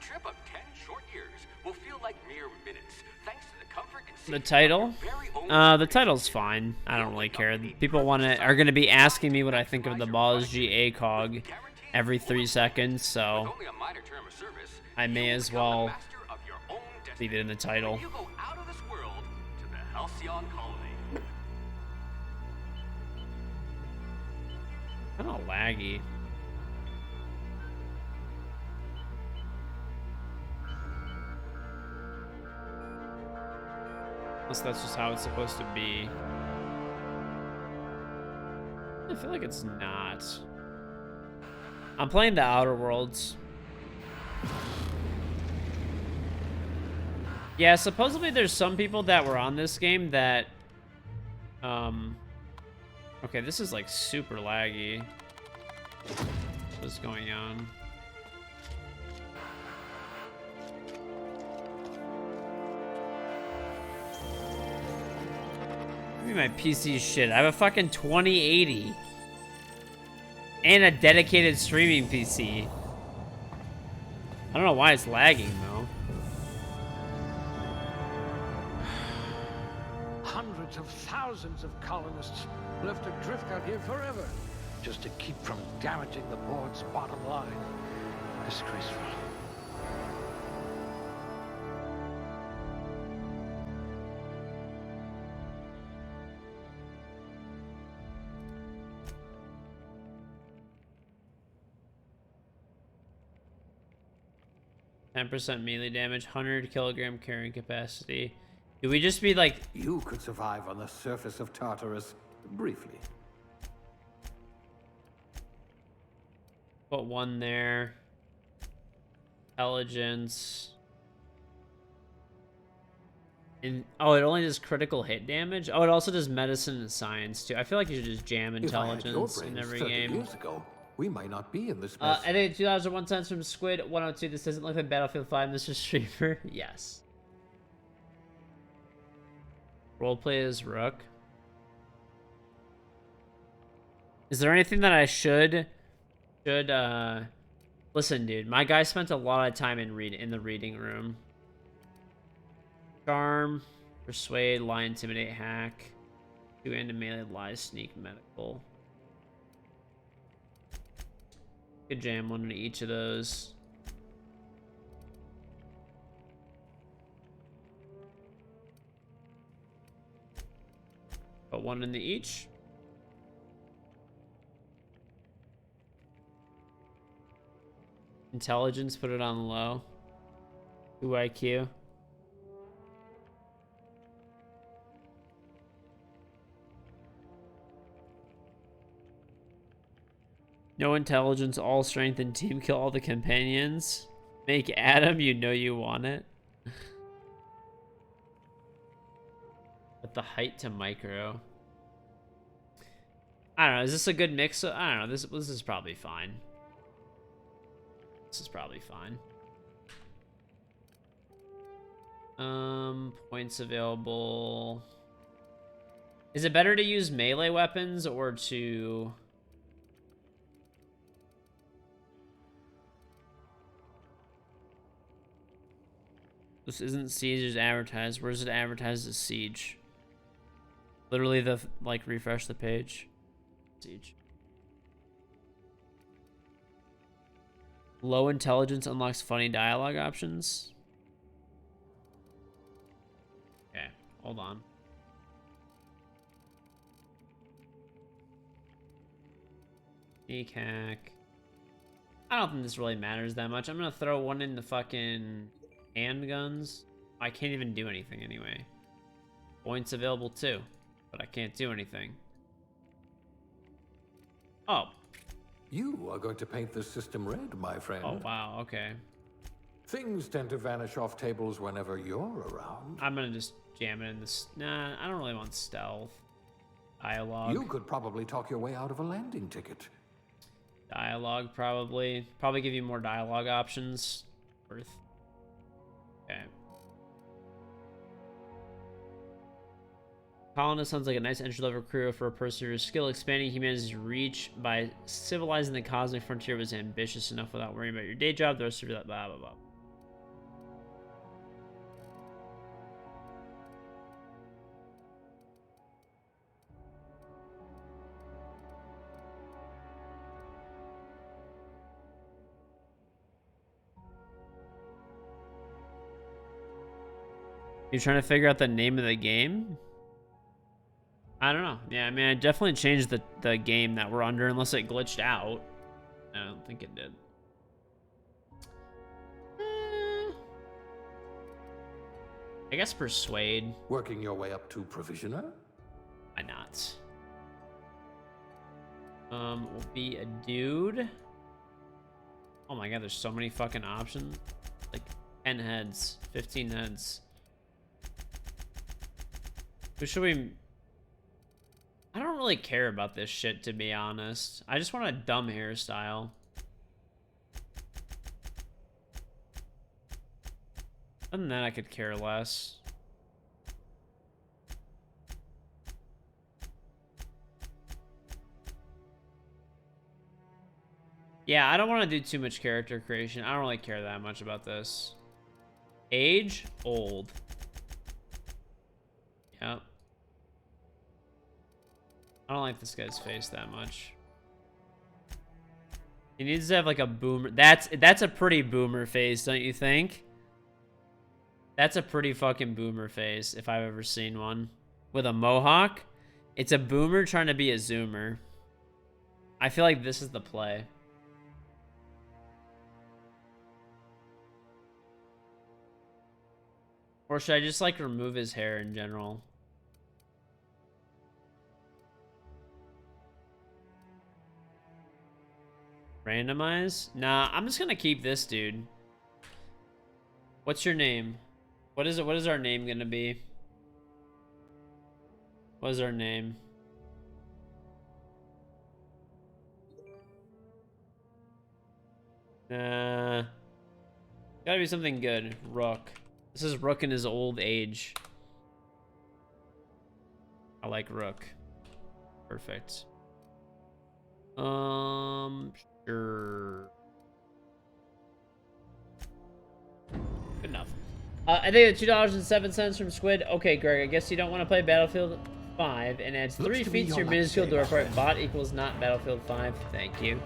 trip of 10 short years will feel like mere minutes, thanks to the comfort and safety The title? of your very own The title's fine. I don't really care. People are gonna be asking me what I think of the Boulies GA every 3 seconds, so With only a minor term of service, I may you as become the well master of your own leave it in the title. destiny. You go out of this world to the Halcyon Colony. Kind of laggy. Unless that's just how it's supposed to be. I feel like it's not. I'm playing the Outer Worlds. Yeah, supposedly there's some people that were on this game that... Okay, this is like super laggy. What's going on? Give me my PC shit. I have a fucking 2080. And a dedicated streaming PC. I don't know why it's lagging, though. Hundreds of thousands of colonists left adrift out here forever, just to keep from damaging the board's bottom line. Disgraceful. %, melee damage, 100 kilogram carrying capacity. Do we just be like... You could survive on the surface of Tartarus, briefly. Put 1 there. Intelligence. Oh, it only does critical hit damage? Oh, it also does medicine and science, too. I feel like you should just jam intelligence in every game. Years ago, we might not be in this mess. Edit 2001 cents from Squid 102. This doesn't look like Battlefield 5, Mr. Streamer. Yes. Roleplay as Rook. Is there anything that I should listen, dude? My guy spent a lot of time in the reading room. Charm, Persuade, Lie, Intimidate, Hack, 2 Animated, Lie, Sneak, Medical. Could jam 1 into each of those. Put 1 into each. Intelligence, put it on low. 2 IQ. No intelligence, all strength, and team kill all the companions. Make Adam, you know you want it. But the height to micro. I don't know, is this a good mix? I don't know, this is probably fine. This is probably fine. Points available. Is it better to use melee weapons or to... This isn't Siege, it's advertised. Where's it advertised as Siege? Literally the, like, refresh the page. Siege. Low intelligence unlocks funny dialogue options. Okay, hold on. Sneak hack. I don't think this really matters that much. I'm gonna throw 1 in the fucking handguns. I can't even do anything anyway. Points available too, but I can't do anything. Oh. You are going to paint the system red, my friend. Oh, wow, okay. Things tend to vanish off tables whenever you're around. I'm gonna just jam it in this. Nah, I don't really want stealth. Dialogue. You could probably talk your way out of a landing ticket. Dialogue, probably. Probably give you more dialogue options. Worth. Okay. Colonist sounds like a nice entry-level career for a person whose skill expanding humanity's reach by civilizing the cosmic frontier was ambitious enough without worrying about your day job. The rest of your blah blah blah. You trying to figure out the name of the game? I don't know. Yeah, I mean, I definitely changed the game that we're under, unless it glitched out. I don't think it did. I guess Persuade. Working your way up to Provisioner? Why not? Will be a dude. Oh my god, there's so many fucking options. Like 10 heads, 15 heads. Who should we... I don't really care about this shit, to be honest. I just want a dumb hairstyle. Other than that, I could care less. Yeah, I don't want to do too much character creation. I don't really care that much about this. Age? Old. Yep. I don't like this guy's face that much. He needs to have like a boomer. That's a pretty boomer face, don't you think? That's a pretty fucking boomer face, if I've ever seen one. With a mohawk? It's a boomer trying to be a zoomer. I feel like this is the play. Or should I just like remove his hair in general? Randomize? Nah, I'm just gonna keep this dude. What's your name? What is it? What is our name gonna be? What is our name? Gotta be something good. Rook. This is Rook in his old age. I like Rook. Perfect. Sure. Good enough. I think $2.07 from Squid. Okay, Greg, I guess you don't want to play Battlefield 5 and adds 3 feet to your minuscule door part. Bot equals not Battlefield 5. Thank you.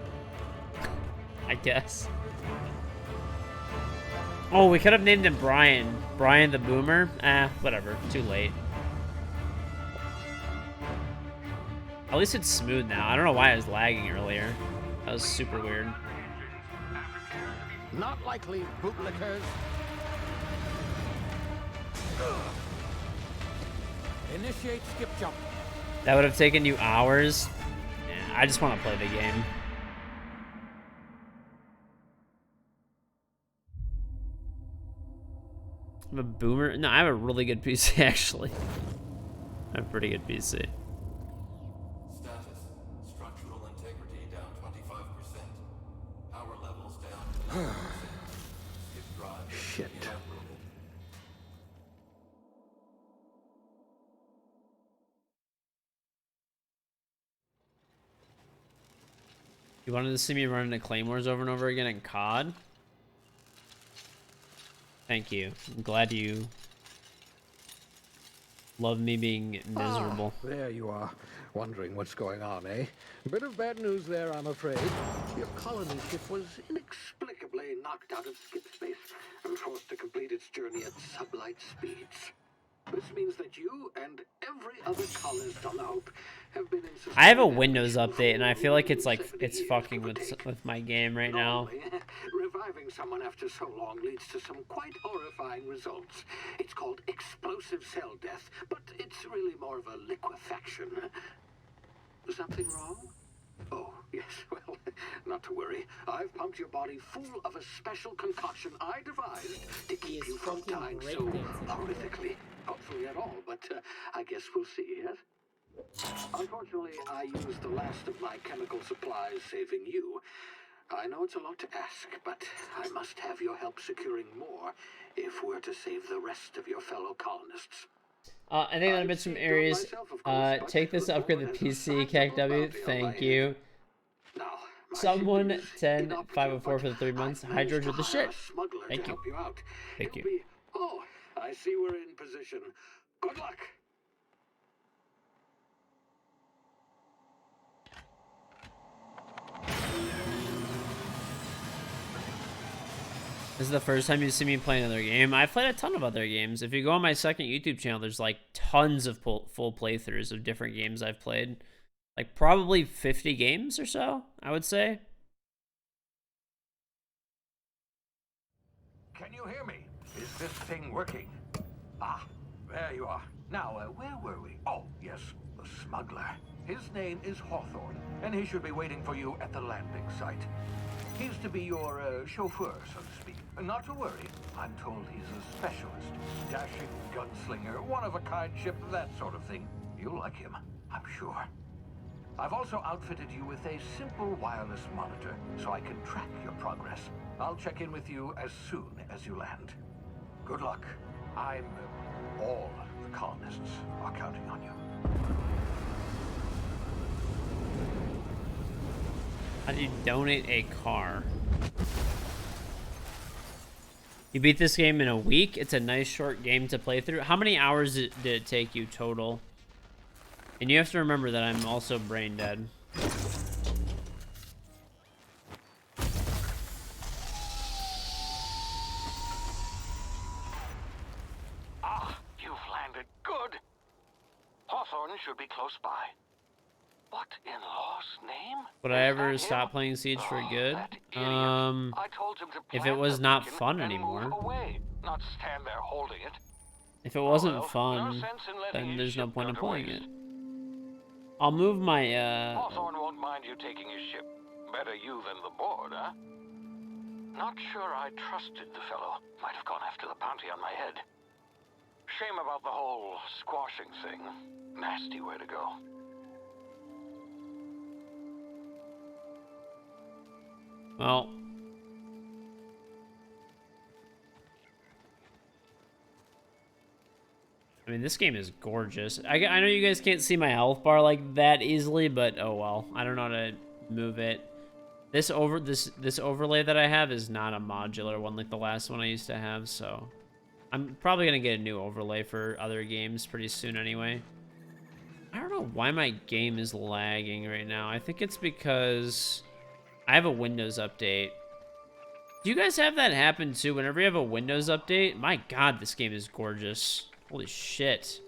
I guess. Oh, we could have named him Brian. Brian the Boomer? Whatever. Too late. At least it's smooth now. I don't know why I was lagging earlier. That was super weird. Not likely, bootlickers. Initiate skip jump. That would have taken you hours. Yeah, I just want to play the game. I'm a boomer. No, I have a really good PC, actually. I have a pretty good PC. Status. Structural integrity down 25%. Power levels down 10%. Skip drive. Shit. Inoperable. You wanted to see me running the Claymores over and over again in COD? Thank you. I'm glad you love me being miserable. There you are, wondering what's going on, eh? A bit of bad news there, I'm afraid. Your colony ship was inexplicably knocked out of skip space and forced to complete its journey at sublight speeds. This means that you and every other colonist on the Hope have been in I have a Windows update, and I feel like it's fucking with my game right now. Reviving someone after so long leads to some quite horrifying results. It's called explosive cell death, but it's really more of a liquefaction. Something wrong? Oh, yes, well, not to worry. I've pumped your body full of a special concoction I devised to keep you from dying so horrifically. Hopefully at all, but I guess we'll see, yes? Unfortunately, I used the last of my chemical supplies saving you. I know it's a lot to ask, but I must have your help securing more if we're to save the rest of your fellow colonists. I think that I've been some areas. Take this to upgrade the PC, CACW. Thank you. Someone 10504 for the 3 months. Hi George with the shit. Thank you. Thank you. Oh, I see we're in position. Good luck. This is the first time you see me play another game. I've played a ton of other games. If you go on my second YouTube channel, there's like tons of full playthroughs of different games I've played. Like probably 50 games or so, I would say. Can you hear me? Is this thing working? Ah, there you are. Now, where were we? Oh, yes, the smuggler. His name is Hawthorne, and he should be waiting for you at the landing site. He's to be your chauffeur, so to speak. Not to worry, I'm told he's a specialist. Dashing gunslinger, one-of-a-kind ship, that sort of thing. You'll like him, I'm sure. I've also outfitted you with a simple wireless monitor, so I can track your progress. I'll check in with you as soon as you land. Good luck. All the colonists are counting on you. How do you donate a car? You beat this game in a week? It's a nice short game to play through. How many hours did it take you total? And you have to remember that I'm also brain dead. Ah, you've landed. Good. Hawthorne should be close by. What in law's name? Would I ever stop playing Siege for good? I told him to If it plant was the not beacon fun and anymore. move away, not stand there holding it. If it wasn't No fun, sense in letting then his there's no ship point go in to playing waste. it. I'll move my, Hawthorne won't mind you taking his ship. Better you than the board, huh? Not sure I trusted the fellow. Might have gone after the bounty on my head. Shame about the whole squashing thing. Nasty way to go. well... I mean, this game is gorgeous. I know you guys can't see my health bar like that easily, but oh well. I don't know how to move it. This overlay that I have is not a modular one like the last one I used to have, so I'm probably gonna get a new overlay for other games pretty soon anyway. I don't know why my game is lagging right now. I think it's because I have a Windows update. Do you guys have that happen too? Whenever you have a Windows update, my God, this game is gorgeous. Holy shit.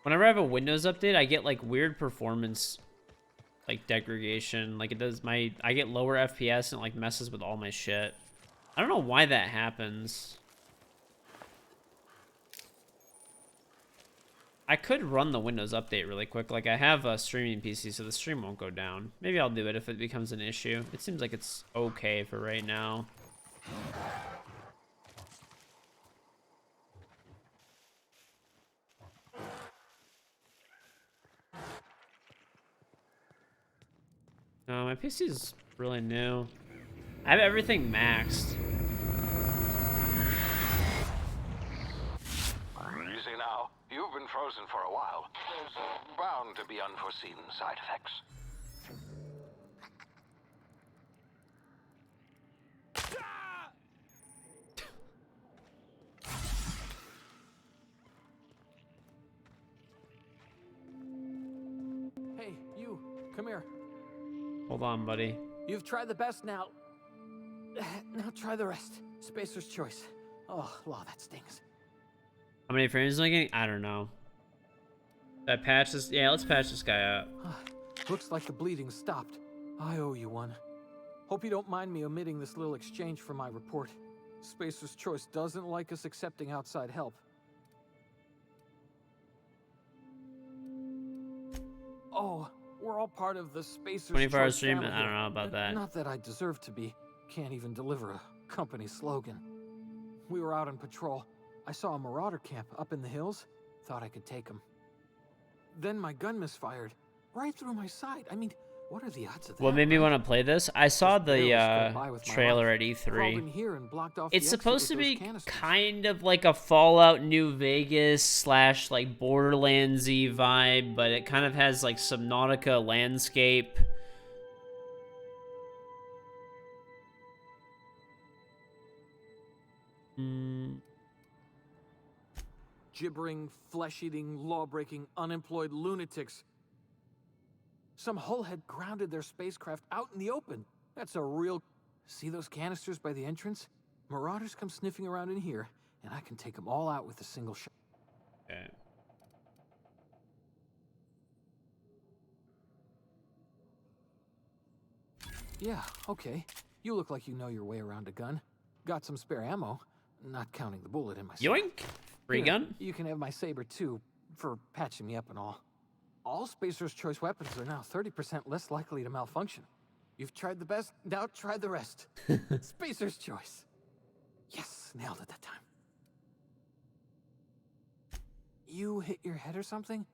Whenever I have a Windows update, I get like weird performance like degradation. Like it does I get lower FPS and it like messes with all my shit. I don't know why that happens. I could run the Windows update really quick. Like I have a streaming PC, so the stream won't go down. Maybe I'll do it if it becomes an issue. It seems like it's okay for right now. No, my PC is really new. I have everything maxed. Easy now. You've been frozen for a while. There's bound to be unforeseen side effects. Hey, you, come here. Hold on, buddy. You've tried the best now. Now try the rest. Spacer's choice. Oh, wow, that stings. How many frames am I getting? I don't know. Did I patch this? Yeah, let's patch this guy up. Looks like the bleeding stopped. I owe you one. Hope you don't mind me omitting this little exchange for my report. Spacer's choice doesn't like us accepting outside help. Oh, we're all part of the Spacer's 24-hour Choice stream? family I don't here. know about that. Not that I deserve to be. Can't even deliver a company slogan. We were out on patrol. I saw a marauder camp up in the hills. Thought I could take him. Then my gun misfired. Right through my side. I mean, what are the odds of that? What made me want to play this? I saw Just barely scraped by the with my trailer life. at E3. Crawled in here and blocked off It's the exit supposed to with those be canisters. kind of like a Fallout New Vegas slash like Borderlands-y vibe, but it kind of has like Subnautica landscape. Gibbering, flesh-eating, law-breaking, unemployed lunatics. Some hull had grounded their spacecraft out in the open. That's a real... See those canisters by the entrance? Marauders come sniffing around in here, and I can take them all out with a single shot. Okay. Yeah, okay. You look like you know your way around a gun. Got some spare ammo, not counting the bullet in my saber. Yoink! Free Here, gun? You can have my saber too, for patching me up and all. All Spacer's Choice weapons are now 30% less likely to malfunction. You've tried the best, now try the rest. Spacer's Choice. Yes, nailed it that time. You hit your head or something?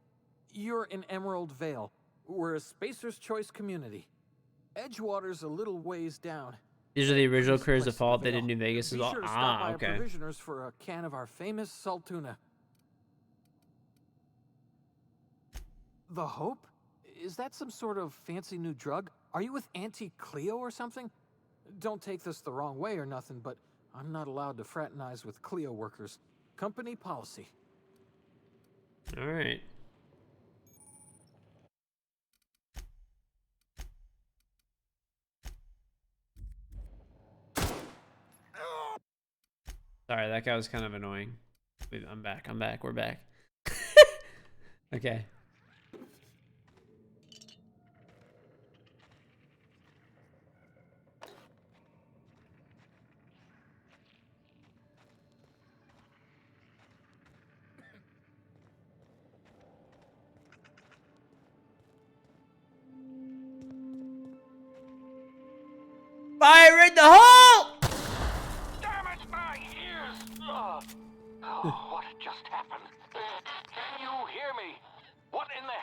You're in Emerald Vale. We're a Spacer's Choice community. Edgewater's a little ways down. These are the original Please crews place that fall the they did Vale. New Vegas as Be well. sure to stop Ah, by okay. a Provisioners for a can of our famous salt tuna. The Hope? Is that some sort of fancy new drug? Are you with Auntie Cleo or something? Don't take this the wrong way or nothing, but I'm not allowed to fraternize with Cleo workers. Company policy. All right. Sorry, that guy was kind of annoying. I'm back. I'm back. We're back. Okay. Fire in the hole! Damn it, my ears! Oh, what just happened? Can you hear me? What in the...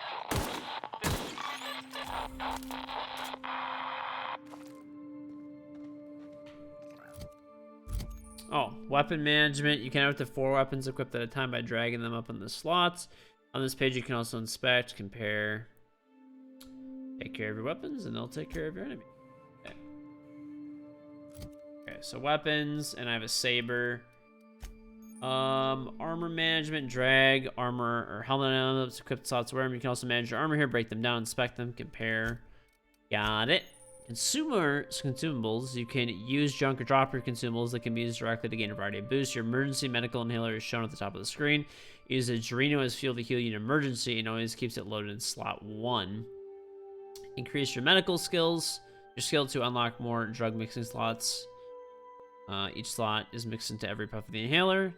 Oh, weapon management. You can have up to 4 weapons equipped at a time by dragging them up on the slots. On this page, you can also inspect, compare, take care of your weapons, and they'll take care of your enemy. Okay, so weapons, and I have a saber. Armor management, drag, armor, or helmet elements, equipped slots, wear them. You can also manage your armor here, break them down, inspect them, compare. Got it. Consumables, you can use junk or drop your consumables that can be used directly to gain a variety of boosts. Your emergency medical inhaler is shown at the top of the screen. Use a Gerino as fuel to heal you in emergency and always keeps it loaded in slot 1. Increase your medical skills. Your skill to unlock more drug mixing slots. Each slot is mixed into every puff of the inhaler.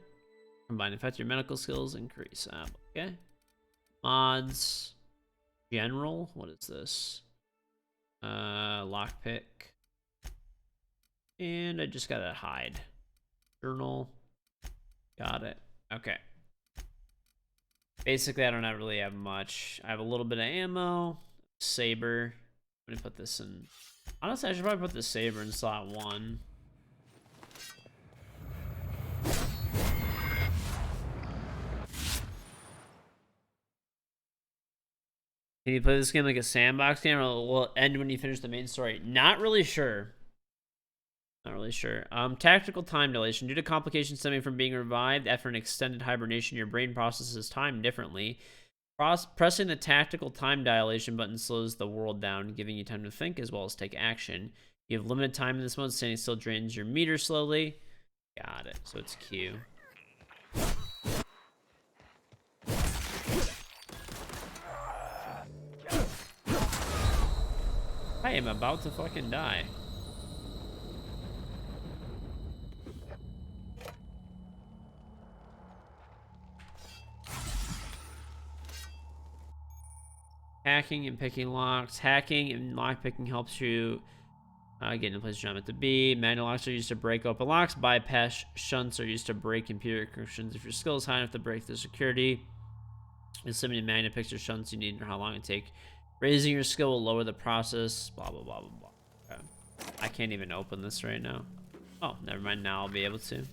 Combine effect your medical skills, increase. Okay. Mods. General. What is this? Lockpick. And I just gotta hide. Journal. Got it. Okay. Basically, I don't really have much. I have a little bit of ammo. Saber. I'm gonna put this in. Honestly, I should probably put the saber in slot 1. Can you play this game like a sandbox game, or will it end when you finish the main story? Not really sure. Not really sure. Tactical time dilation. Due to complications stemming from being revived after an extended hibernation, your brain processes time differently. Pressing the tactical time dilation button slows the world down, giving you time to think as well as take action. You have limited time in this mode. Standing still drains your meter slowly. Got it. So it's Q. I am about to fucking die. Hacking and picking locks. Hacking and lockpicking helps you get in a place you're not meant to be. Manual locks are used to break open locks. Bypass shunts are used to break computer encryptions. If your skill is high enough to break the security, there's so many manual picks or shunts you need and how long it takes. Raising your skill will lower the process. Blah, blah, blah, blah, blah. Okay. I can't even open this right now. Oh, never mind. Now I'll be able to.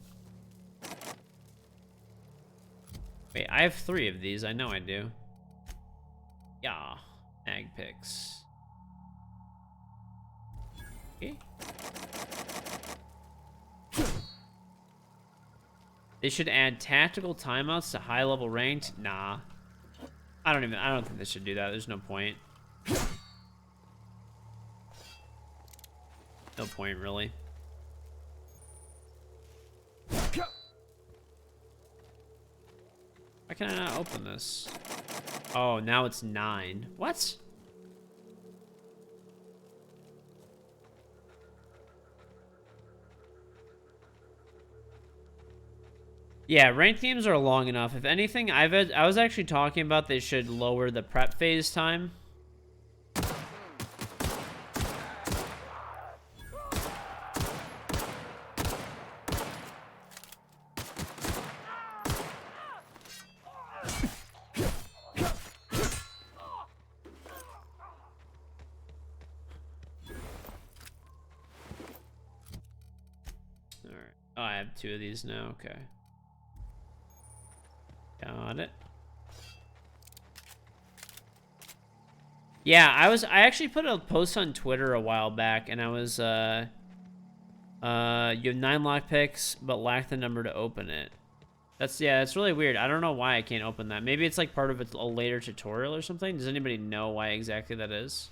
Wait, I have 3 of these. I know I do. Yeah. Mag picks. Okay. They should add tactical timeouts to high level ranked. Nah. I don't think they should do that. There's no point. No point, really. Why can I not open this? Oh, now it's 9. What? Yeah, ranked games are long enough. If anything, I was actually talking about they should lower the prep phase time. All right. Oh, I have 2 of these now. Okay. Got it. Yeah, I actually put a post on Twitter a while back, and I was you have 9 lockpicks, but lack the number to open it. That's really weird. I don't know why I can't open that. Maybe it's like part of a later tutorial or something. Does anybody know why exactly that is?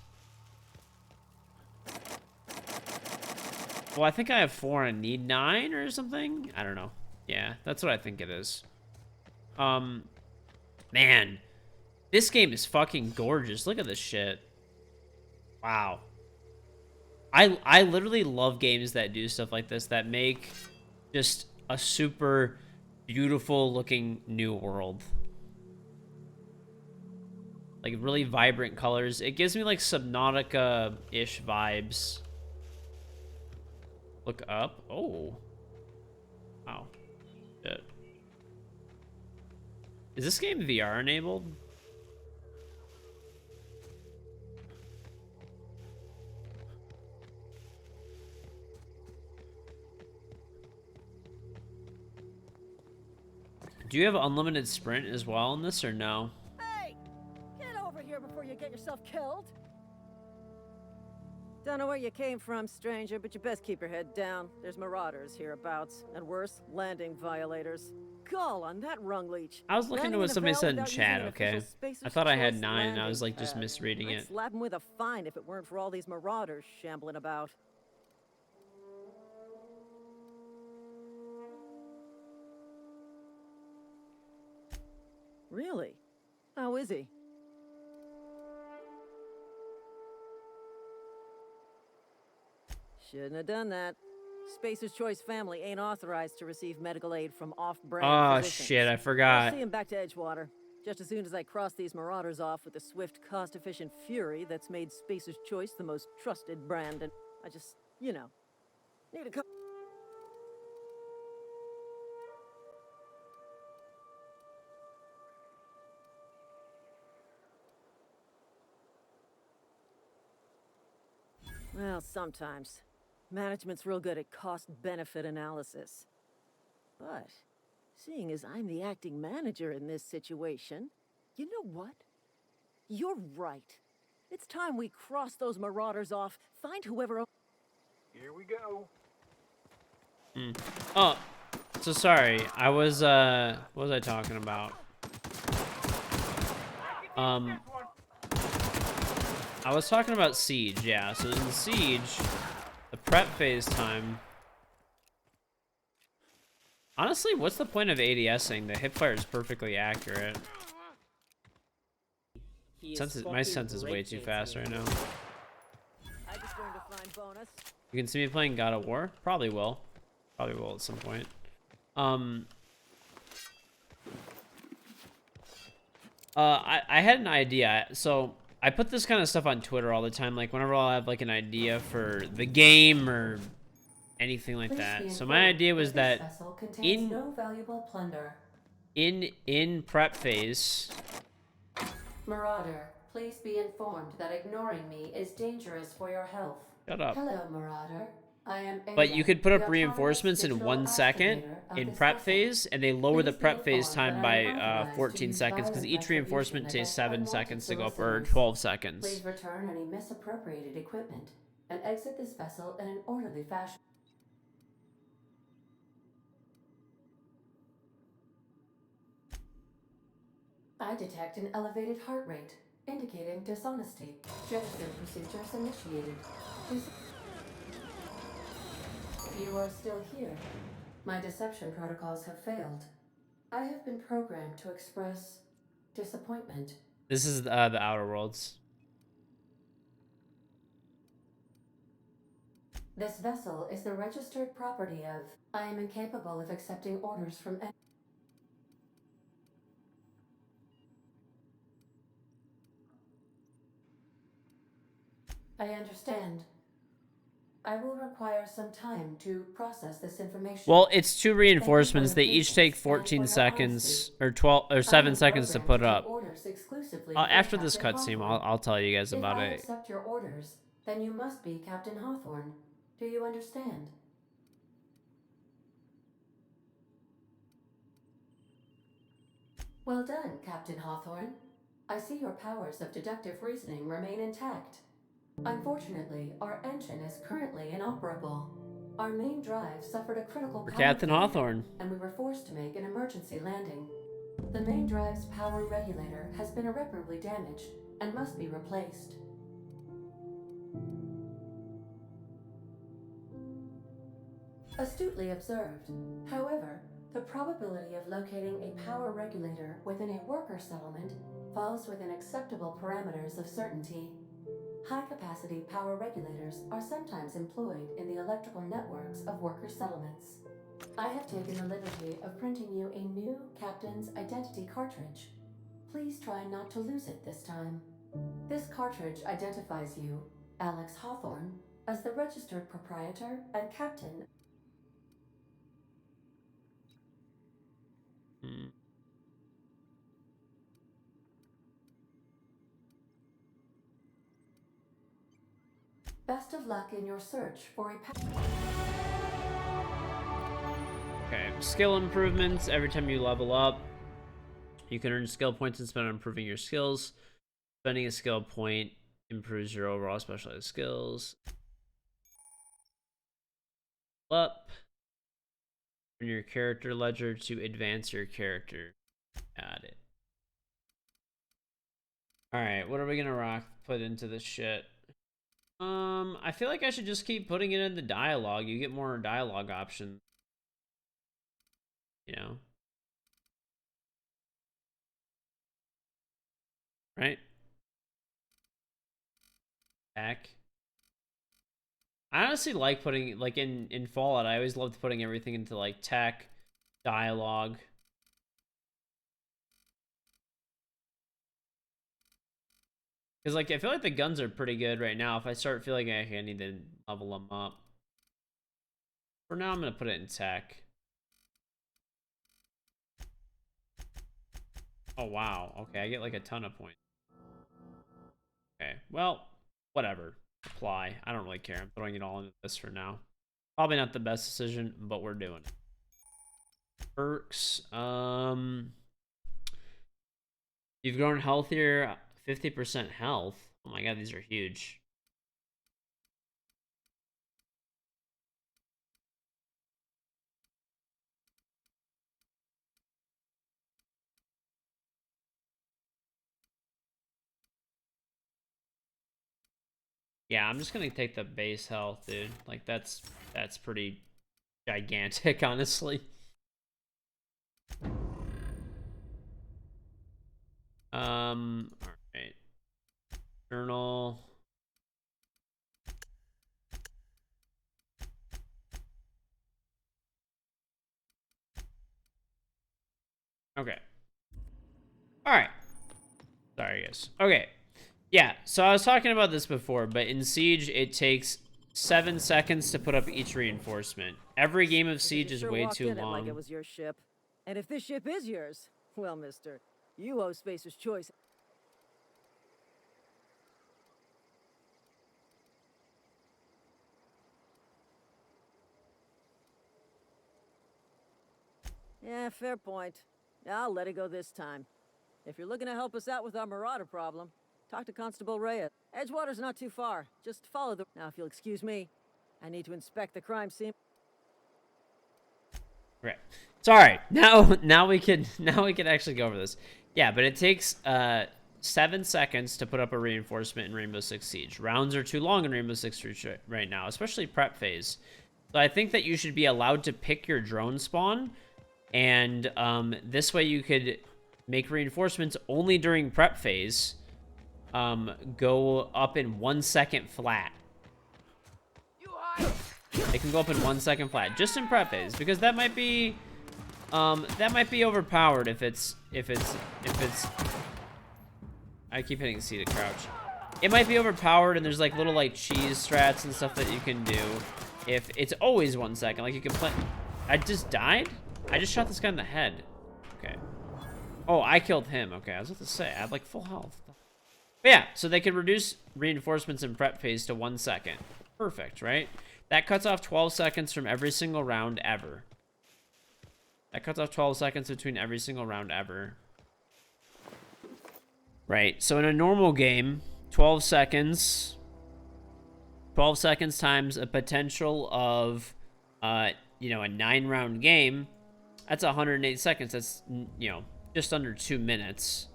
Well, I think I have 4 and I need 9 or something. I don't know. Yeah, that's what I think it is. Man, this game is fucking gorgeous. Look at this shit. Wow. I literally love games that do stuff like this, that make just a super beautiful looking new world. Like really vibrant colors. It gives me like Subnautica-ish vibes. Look up. Oh. Wow. Shit. Is this game VR enabled? Do you have unlimited sprint as well in this or no? Hey! Get over here before you get yourself killed! Don't know where you came from, stranger, but you best keep your head down. There's marauders hereabouts, and worse, landing violators. Gall on that rung leech. I was looking Landing at what in a somebody veil said in without chat, using an okay? official I Spacer's thought I had Choice 9 and I was landing like just pad. misreading I'd it. slap him with a fine if it weren't for all these marauders shambling about. Really? How is he? Shouldn't have done that. Spacer's Choice family ain't authorized to receive medical aid from off-brand Oh physicians. shit, I I'll forgot. see him back to Edgewater. Just as soon as I cross these marauders off with the swift, cost-efficient fury that's made Spacer's Choice the most trusted brand, and I just, you know, need a couple. Well, sometimes. Management's real good at cost-benefit analysis. But, seeing as I'm the acting manager in this situation, you know what? You're right. It's time we cross those marauders off, find whoever... Here we go. Oh, so sorry. I was, what was I talking about? I was talking about Siege, yeah. So in Siege, the prep phase time... Honestly, what's the point of ADSing? The hipfire is perfectly accurate. My sense is way too fast right now. I just earned a fine bonus. You can see me playing God of War? Probably will. Probably will at some point. I had an idea. So I put this kind of stuff on Twitter all the time. Like whenever I'll have like an idea for the game or anything like that. So my idea was that in prep phase. Marauder, please be informed that ignoring me is dangerous for your health. Shut up. Hello, Marauder. I am But you could put up the reinforcements in 1 second in prep phase, and they lower the prep phase time by 14 seconds, because each reinforcement takes 7 seconds to go up, or 12 seconds. Please return any misappropriated equipment and exit this vessel in an orderly fashion. I detect an elevated heart rate, indicating dishonesty. Gesture procedures initiated. Please... You are still here. My deception protocols have failed. I have been programmed to express disappointment. This is the Outer Worlds. This vessel is the registered property of... I am incapable of accepting orders from... I understand. I will require some time to process this information. Well, it's 2 reinforcements. They each take 14 seconds or 12 or 7 seconds to put up. After this cutscene, I'll tell you guys about it. If I accept your orders, then you must be Captain Hawthorne. Do you understand? Well done, Captain Hawthorne. I see your powers of deductive reasoning remain intact. Unfortunately, our engine is currently inoperable. Our main drive suffered a critical power Captain failure, Hawthorne. and we were forced to make an emergency landing. The main drive's power regulator has been irreparably damaged and must be replaced. Astutely observed. However, the probability of locating a power regulator within a worker settlement falls within acceptable parameters of certainty. High-capacity power regulators are sometimes employed in the electrical networks of worker settlements. I have taken the liberty of printing you a new Captain's Identity cartridge. Please try not to lose it this time. This cartridge identifies you, Alex Hawthorne, as the registered proprietor and captain. Best of luck in your search for a Okay, skill improvements. Every time you level up, you can earn skill points and spend on improving your skills. Spending a skill point improves your overall specialized skills. Up. In your character ledger to advance your character. Add it. Alright, what are we gonna put into this shit? I feel like I should just keep putting it in the dialogue. You get more dialogue options. You know? Right? Back. I honestly like putting, like, in Fallout, I always loved putting everything into, like, tech, dialogue. Because, like, I feel like the guns are pretty good right now. If I start feeling like I need to level them up. For now, I'm going to put it in tech. Oh, wow. Okay, I get, like, a ton of points. Okay, well, whatever. Apply. I don't really care. I'm throwing it all into this for now. Probably not the best decision, but we're doing it. Perks. You've grown healthier, 50% health. Oh my god, these are huge. Yeah, I'm just gonna take the base health, dude. Like that's pretty gigantic, honestly. Alright. Journal. Okay. Alright. Sorry, guys. Okay. Yeah, so I was talking about this before, but in Siege, it takes 7 seconds to put up each reinforcement. Every game of Siege is way too long. Like it was your ship. And if this ship is yours, well, mister, you owe Spacer's Choice. Yeah, fair point. I'll let it go this time. If you're looking to help us out with our Marauder problem, talk to Constable Reyes. Edgewater's not too far. Just follow the... Now, if you'll excuse me, I need to inspect the crime scene. Right. Sorry. Now we can actually go over this. Yeah, but it takes 7 seconds to put up a reinforcement in Rainbow Six Siege. Rounds are too long in Rainbow Six Siege right now, especially prep phase. So I think that you should be allowed to pick your drone spawn, and this way you could make reinforcements only during prep phase go up in 1 second flat. They can go up in 1 second flat, just in prep phase, because that might be overpowered if it's. I keep hitting C to crouch. It might be overpowered, and there's like little like cheese strats and stuff that you can do. If it's always 1 second, like you can play. I just died. I just shot this guy in the head. Okay. Oh, I killed him. Okay, I was about to say I had like full health. But yeah, so they can reduce reinforcements in prep phase to 1 second. Perfect, right? That cuts off 12 seconds from every single round ever. That cuts off 12 seconds between every single round ever. Right, so in a normal game, 12 seconds times a potential of, you know, a 9-round game, that's 108 seconds. That's, you know, just under 2 minutes.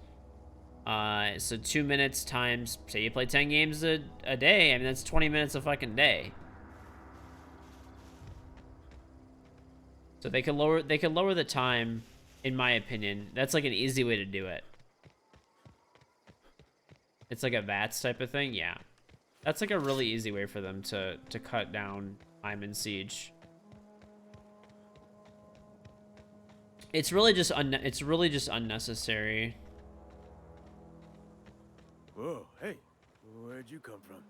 So 2 minutes times, say you play 10 games a day, I mean, that's 20 minutes a fucking day. So they can lower the time, in my opinion. That's like an easy way to do it. It's like a VATS type of thing, yeah. That's like a really easy way for them to cut down time in Siege. It's really just unnecessary. Whoa, hey, where'd you come from?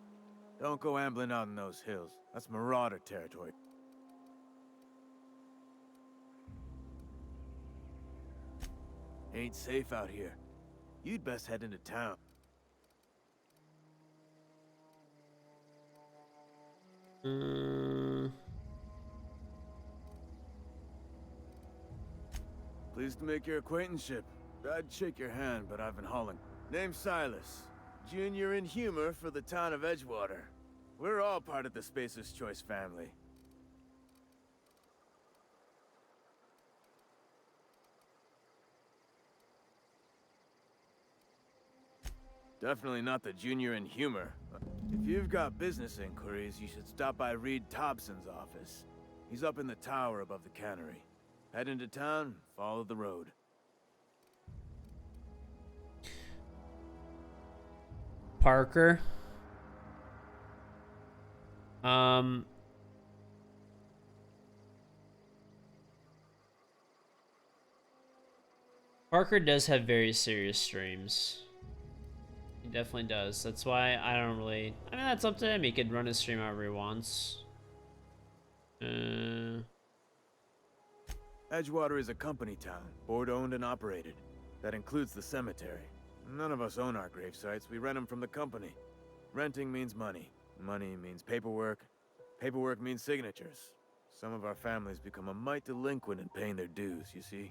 Don't go ambling out in those hills. That's Marauder territory. Ain't safe out here. You'd best head into town. Pleased to make your acquaintanceship. I'd shake your hand, but I've been hauling. Name's Silas. Junior in humor for the town of Edgewater. We're all part of the Spacer's Choice family. Definitely not the junior in humor. If you've got business inquiries, you should stop by Reed Thompson's office. He's up in the tower above the cannery. Head into town, follow the road. Parker. Parker does have very serious streams. He definitely does. That's why I don't really... I mean, that's up to him. He could run his stream however he wants. Edgewater is a company town, board-owned and operated. That includes the cemetery. None of us own our grave sites. We rent them from the company. Renting means money. Money means paperwork. Paperwork means signatures. Some of our families become a mite delinquent in paying their dues, you see?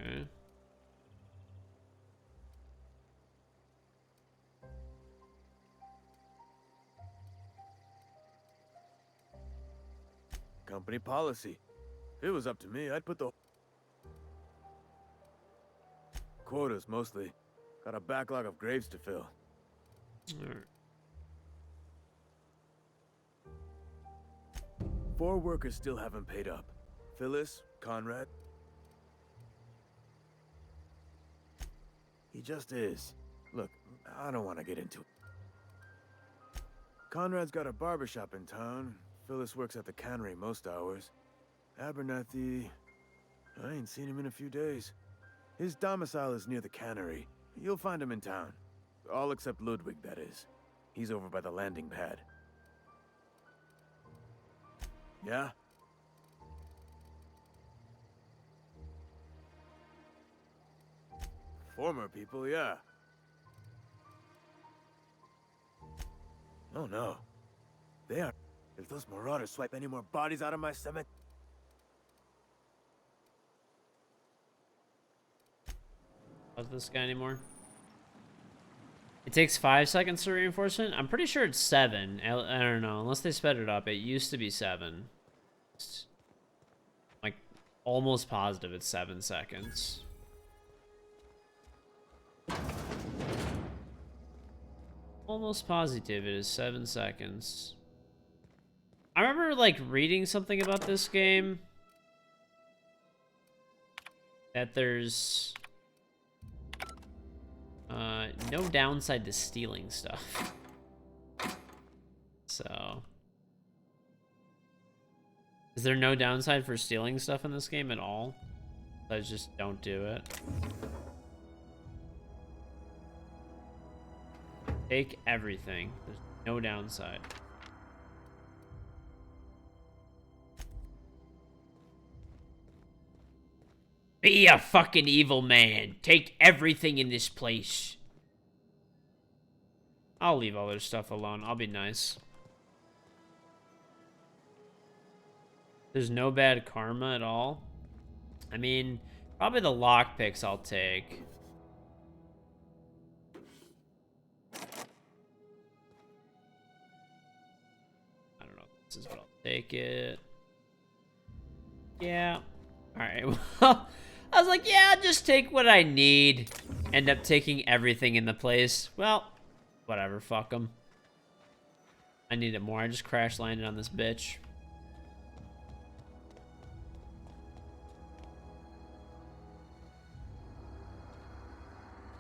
Okay. Company policy. If it was up to me, I'd put the... Quotas, mostly. Got a backlog of graves to fill. Alright. 4 workers still haven't paid up. Phyllis, Conrad. He just is. Look, I don't want to get into it. Conrad's got a barbershop in town. Phyllis works at the cannery most hours. Abernathy... I ain't seen him in a few days. His domicile is near the cannery. You'll find him in town. All except Ludwig, that is. He's over by the landing pad. Yeah? Former people, yeah. Oh no. They are... If those marauders swipe any more bodies out of my cemetery... How's this guy anymore? It takes 5 seconds to reinforcement? I'm pretty sure it's 7. I don't know. Unless they sped it up. It used to be 7. It's like almost positive it's 7 seconds. Almost positive it is 7 seconds. I remember like reading something about this game that there's no downside to stealing stuff. So, is there no downside for stealing stuff in this game at all? I just don't do it. Take everything. There's no downside. Be a fucking evil man. Take everything in this place. I'll leave all their stuff alone. I'll be nice. There's no bad karma at all. I mean, probably the lockpicks I'll take. I don't know if this is what I'll take it. Yeah. Alright, well, I was like, yeah, I'll just take what I need. End up taking everything in the place. Well, whatever, fuck them. I needed more. I just crash landed on this bitch.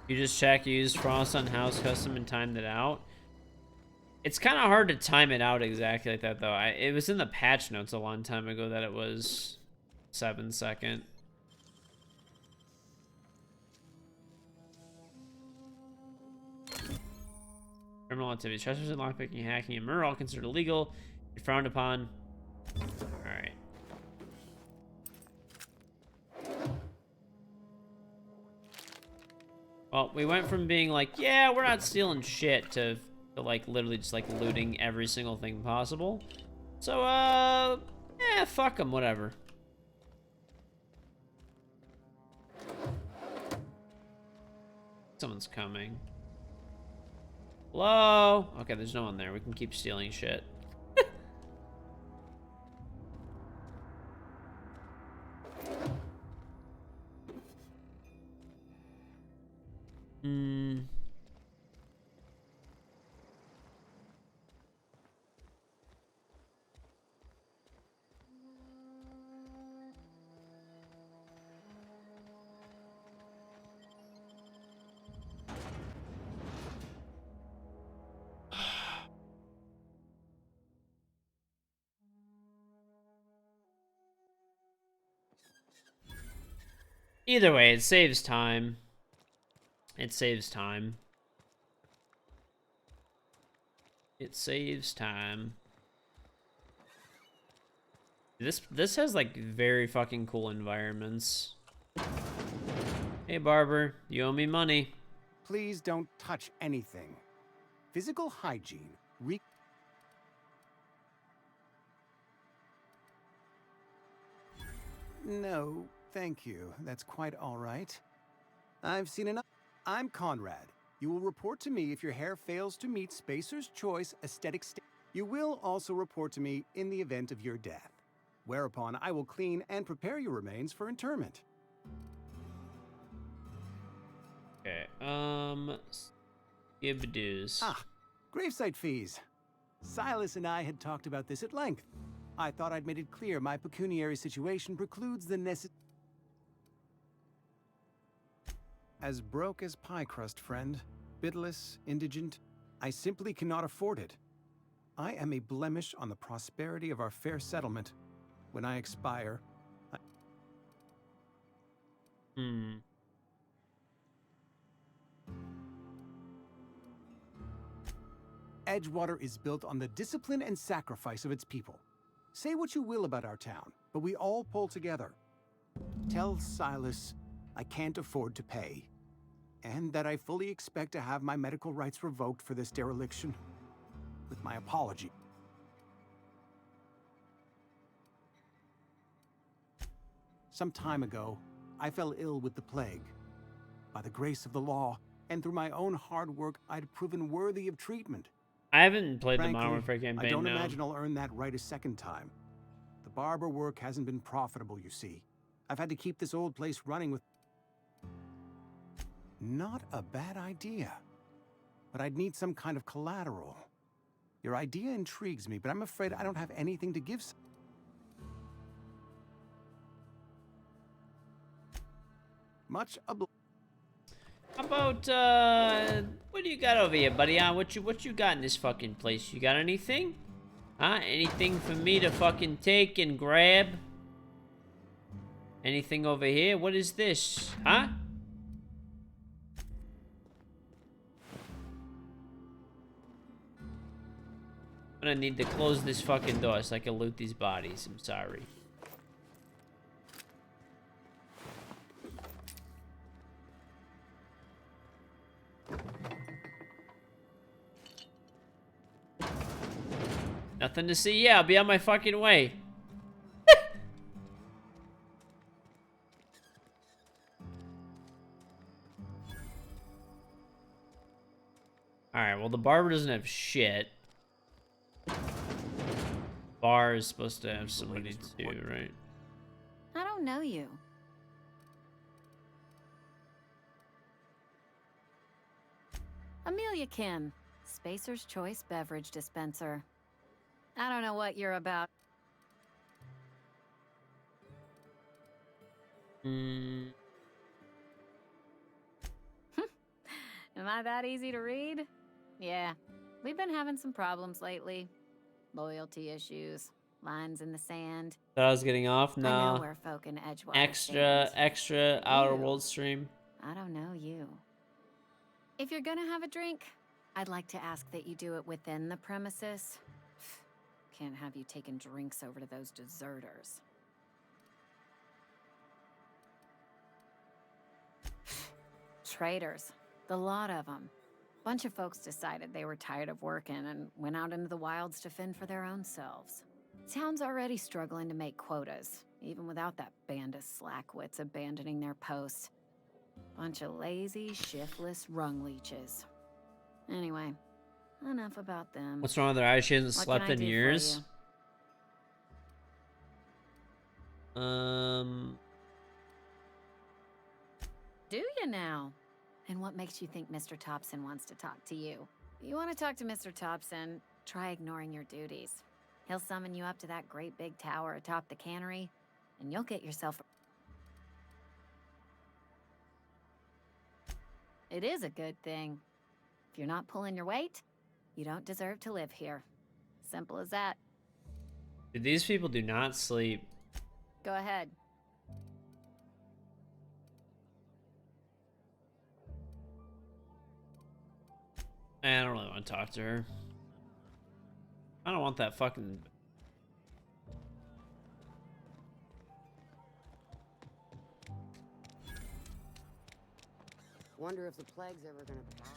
You just check, you used Frost on House Custom and timed it out. It's kind of hard to time it out exactly like that, though. It was in the patch notes a long time ago that it was 7 second. Criminal activities, trespassing, lockpicking, hacking, and murder all considered illegal. You're frowned upon. Alright. Well, we went from being like, yeah, we're not stealing shit to like literally just like looting every single thing possible. So, yeah, fuck them, whatever. Someone's coming. Hello? Okay, there's no one there. We can keep stealing shit. Either way, it saves time. It saves time. It saves time. This has like very fucking cool environments. Hey Barber, you owe me money. Please don't touch anything. Physical hygiene. No, thank you. That's quite all right. I've seen enough. I'm Conrad. You will report to me if your hair fails to meet Spacer's Choice aesthetic You will also report to me in the event of your death, whereupon I will clean and prepare your remains for interment. Okay, Skibdoos. Gravesite fees. Silas and I had talked about this at length. I thought I'd made it clear my pecuniary situation precludes the necessary. As broke as pie crust, friend. Bitless, indigent. I simply cannot afford it. I am a blemish on the prosperity of our fair settlement. When I expire, Edgewater is built on the discipline and sacrifice of its people. Say what you will about our town, but we all pull together. Tell Silas I can't afford to pay, and that I fully expect to have my medical rights revoked for this dereliction. With my apology. Some time ago, I fell ill with the plague. By the grace of the law, and through my own hard work, I'd proven worthy of treatment. I haven't played Frankly, the Modern Warfare campaign, I don't no. imagine I'll earn that right a second time. The barber work hasn't been profitable, you see. I've had to keep this old place running with... Not a bad idea. But I'd need some kind of collateral. Your idea intrigues me, but I'm afraid I don't have anything to give. Much obliged. How about, what do you got over here, buddy? What you got in this fucking place? You got anything? Huh? Anything for me to fucking take and grab? Anything over here? What is this? Huh? I'm gonna need to close this fucking door so I can loot these bodies. I'm sorry. Nothing to see. Yeah, I'll be on my fucking way. Alright, well, the barber doesn't have shit. Bar is supposed to have somebody too, right? I don't know you. Amelia Kin, Spacer's Choice Beverage Dispenser. I don't know what you're about. Hmm. Am I that easy to read? Yeah, we've been having some problems lately. Loyalty issues, lines in the sand. Thought I was getting off? I No. know where folk in Edgewater Extra stand. Outer You. World stream. I don't know you. If you're gonna have a drink, I'd like to ask that you do it within the premises. Can't have you taking drinks over to those deserters. Traitors. The lot of them. Bunch of folks decided they were tired of working and went out into the wilds to fend for their own selves. Town's already struggling to make quotas, even without that band of slackwits abandoning their posts. Bunch of lazy, shiftless rung leeches. Anyway, enough about them. What's wrong with her eyes? She hasn't What slept can I in do for years. Do you now? And what makes you think Mr. Thompson wants to talk to you? If you want to talk to Mr. Thompson, try ignoring your duties. He'll summon you up to that great big tower atop the cannery, and you'll get yourself It is a good thing. If you're not pulling your weight, you don't deserve to live here. Simple as that. Dude, these people do not sleep. Go ahead. I don't really want to talk to her. I don't want that fucking... Wonder if the plague's ever gonna pass.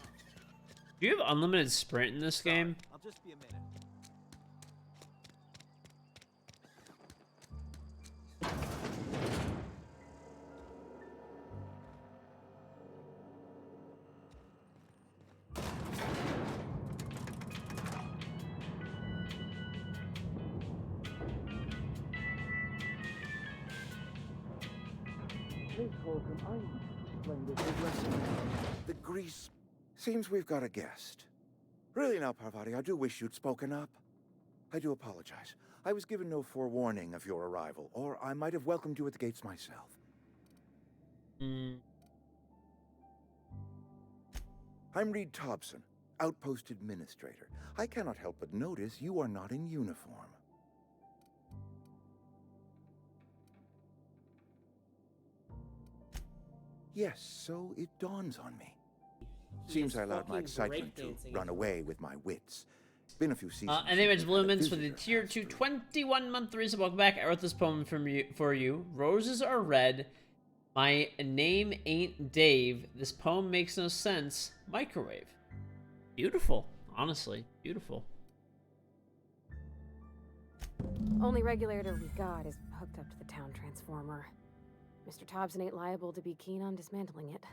Do you have unlimited sprint in this game? I'll just be a minute. The grease. Seems we've got a guest. Really now, Parvati, I do wish you'd spoken up. I do apologize. I was given no forewarning of your arrival, or I might have welcomed you at the gates myself. I'm Reed Thompson, Outpost Administrator. I cannot help but notice you are not in uniform. Yes, so it dawns on me. Seems I allowed my excitement to run away with my wits. Been a few seasons. And they went Bloomins for the tier 2 21-month reason. Welcome back. I wrote this poem for you. Roses are red. My name ain't Dave. This poem makes no sense. Microwave. Beautiful. Honestly, beautiful. Only regulator we got is hooked up to the town transformer. Mr. Thompson ain't liable to be keen on dismantling it.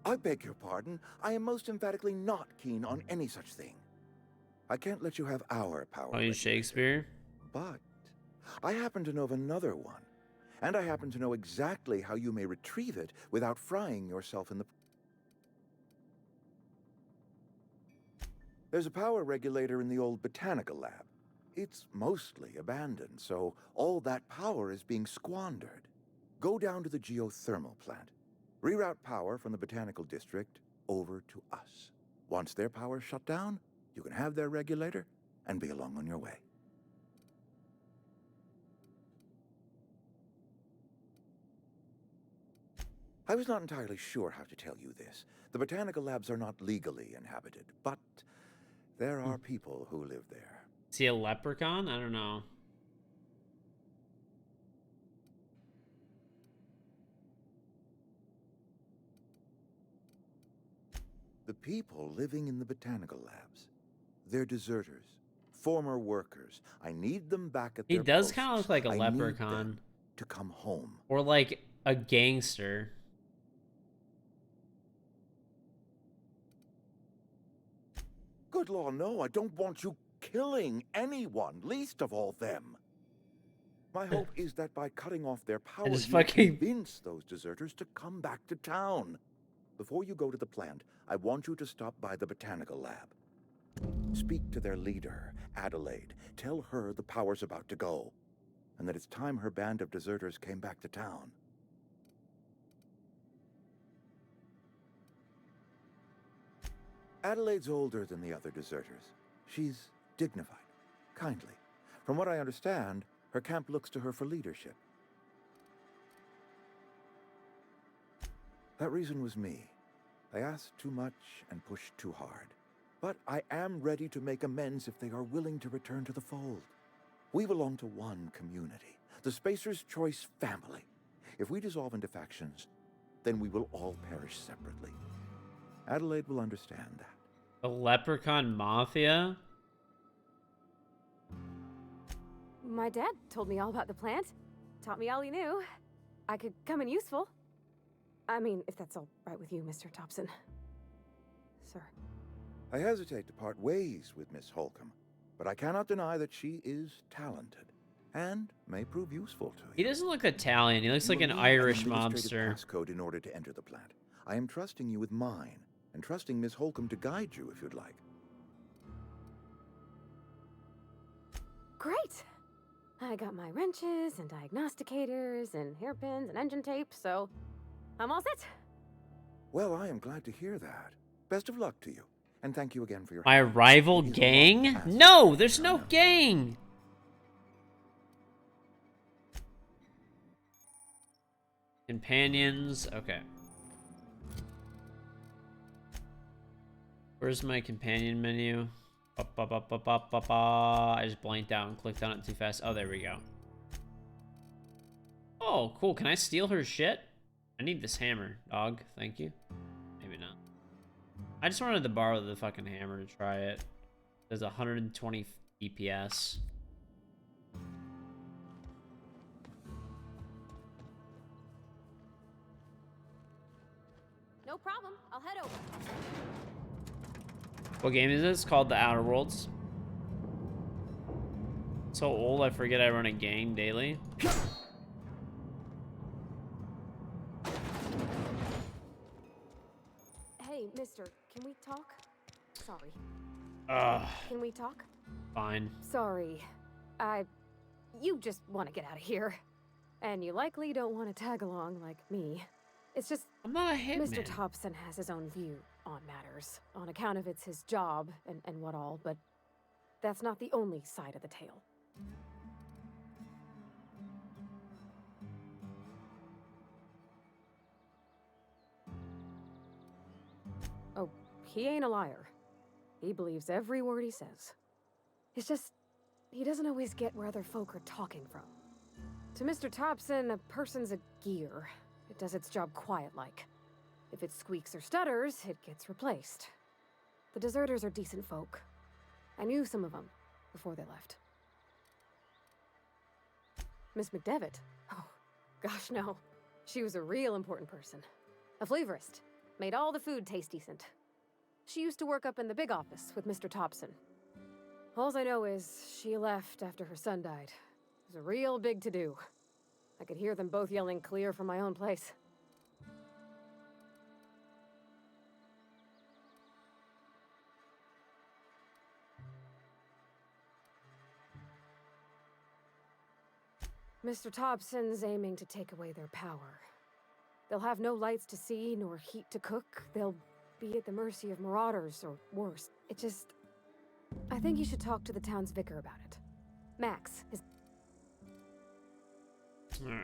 I beg your pardon. I am most emphatically not keen on any such thing. I can't let you have our power. Oh, you Shakespeare? But I happen to know of another one. And I happen to know exactly how you may retrieve it without frying yourself in the... There's a power regulator in the old botanical lab. It's mostly abandoned, so all that power is being squandered. Go down to the geothermal plant. Reroute power from the botanical district over to us. Once their power's shut down, you can have their regulator and be along on your way. I was not entirely sure how to tell you this. The botanical labs are not legally inhabited, but there are people who live there. Is he a leprechaun? I don't know. The people living in the botanical labs, they're deserters, former workers. I need them back at He their does posts. kind of look like a I need leprechaun. them to come home. Or like a gangster. Good law, no, I don't want you killing anyone, least of all them. My hope is that by cutting off their power, just you fucking- convince those deserters to come back to town. Before you go to the plant, I want you to stop by the botanical lab. Speak to their leader, Adelaide. Tell her the power's about to go, and that it's time her band of deserters came back to town. Adelaide's older than the other deserters. She's dignified, kindly. From what I understand, her camp looks to her for leadership. That reason was me. I asked too much and pushed too hard. But I am ready to make amends if they are willing to return to the fold. We belong to one community, the Spacer's Choice family. If we dissolve into factions, then we will all perish separately. Adelaide will understand that. The Leprechaun Mafia? My dad told me all about the plant. Taught me all he knew. I could come in useful. I mean, if that's all right with you, Mr. Thompson. Sir. I hesitate to part ways with Miss Holcomb, but I cannot deny that she is talented and may prove useful to you. He doesn't look Italian. He looks like an You will need Irish administrative mobster. passcode in order to enter the plant. I am trusting you with mine, and trusting Miss Holcomb to guide you if you'd like. Great! I got my wrenches and diagnosticators and hairpins and engine tape, so I'm all set. Well, I am glad to hear that. Best of luck to you, and thank you again for your My help. rival It is a gang? long task. No, there's no gang. Companions. Okay. Where's my companion menu? I just blanked out and clicked on it too fast. Oh, there we go. Oh, cool. Can I steal her shit? I need this hammer, dog. Thank you. Maybe not. I just wanted to borrow the fucking hammer to try it. There's 120 DPS. No problem. I'll head over. What game is this? It's called The Outer Worlds. So old, I forget I run a gang daily. Hey, mister, can we talk? Sorry. Ugh. Can we talk? Fine. Sorry. You just want to get out of here. And you likely don't want to tag along like me. It's just... I'm not a hitman. Mr. Thompson has his own view on matters, on account of it's his job and what all, but that's not the only side of the tale. Oh, he ain't a liar. He believes every word he says. It's just, he doesn't always get where other folk are talking from. To Mr. Thompson, a person's a gear. It does its job quiet-like. If it squeaks or stutters, it gets replaced. The deserters are decent folk. I knew some of them before they left. Miss McDevitt? Oh, gosh, no. She was a real important person. A flavorist. Made all the food taste decent. She used to work up in the big office with Mr. Thompson. Alls I know is she left after her son died. It was a real big to-do. I could hear them both yelling clear from my own place. Mr. Thompson's aiming to take away their power. They'll have no lights to see, nor heat to cook. They'll be at the mercy of marauders, or worse. It just... I think you should talk to the town's vicar about it. Max, his...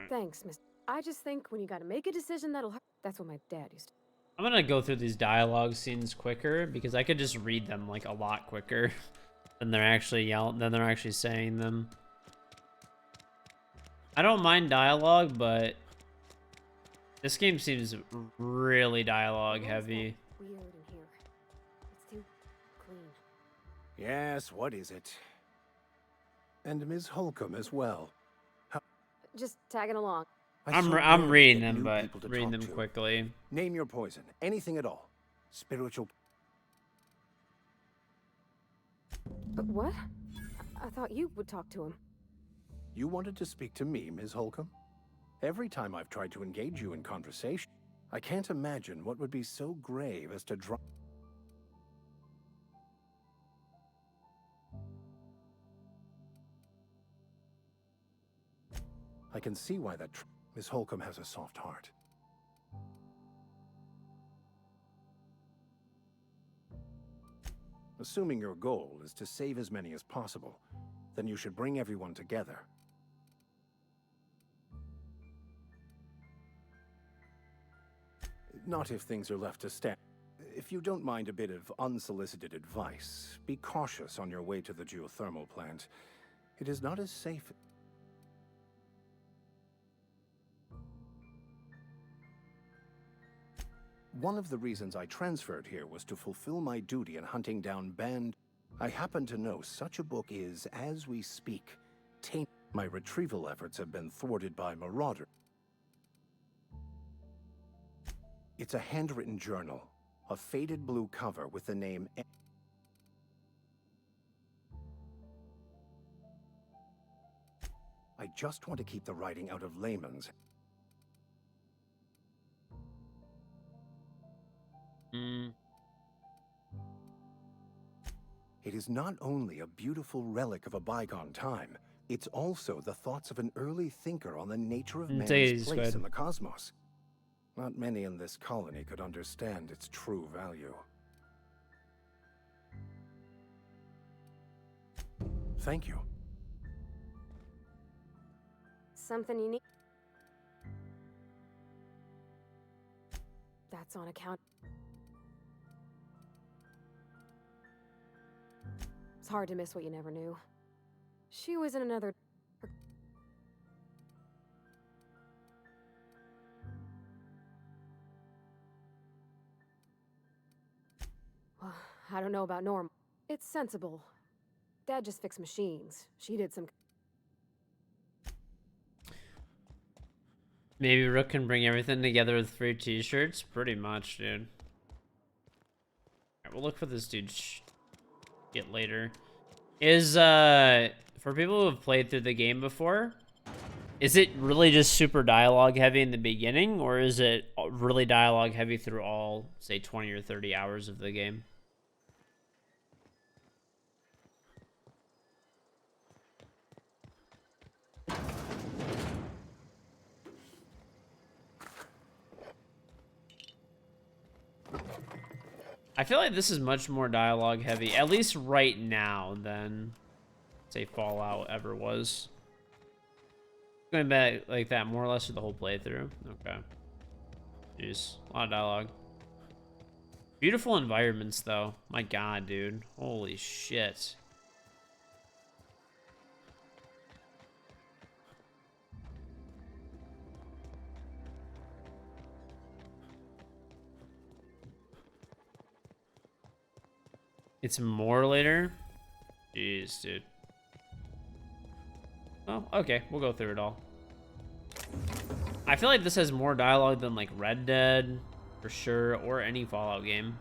Thanks, Miss. I just think when you gotta make a decision that'll hurt... That's what my dad used to... I'm gonna go through these dialogue scenes quicker because I could just read them like a lot quicker than they're actually saying them. I don't mind dialogue, but this game seems really dialogue heavy. Weird in here. It's too clean. Yes, what is it? And Ms. Holcomb as well. Just tagging along. I'm reading them, but reading them quickly. Name your poison. Anything at all. Spiritual. But what? I thought you would talk to him. You wanted to speak to me, Ms. Holcomb? Every time I've tried to engage you in conversation, I can't imagine what would be so grave as to drop. I can see why that Miss Holcomb has a soft heart. Assuming your goal is to save as many as possible, then you should bring everyone together. Not if things are left to stand. If you don't mind a bit of unsolicited advice, be cautious on your way to the geothermal plant. It is not as safe. One of the reasons I transferred here was to fulfill my duty in hunting down band. I happen to know such a book is, as we speak, tainted. My retrieval efforts have been thwarted by marauders. It's a handwritten journal, a faded blue cover with the name. I just want to keep the writing out of layman's. It is not only a beautiful relic of a bygone time, it's also the thoughts of an early thinker on the nature of man's place in the cosmos. Not many in this colony could understand its true value. Thank you. Something you need? That's on account. It's hard to miss what you never knew. She was in another... Well, I don't know about normal. It's sensible. Dad just fixed machines. She did some... Maybe Rook can bring everything together with free t-shirts? Pretty much, dude. Alright, we'll look for this dude get later. Is, for people who have played through the game before, is it really just super dialogue heavy in the beginning, or is it really dialogue heavy through all, say, 20 or 30 hours of the game? I feel like this is much more dialogue heavy, at least right now, than, say, Fallout ever was. Going back like that more or less for the whole playthrough. Okay. Jeez, a lot of dialogue. Beautiful environments, though. My god, dude. Holy shit. It's more later? Jeez, dude. Oh, okay. We'll go through it all. I feel like this has more dialogue than, like, Red Dead, for sure, or any Fallout game.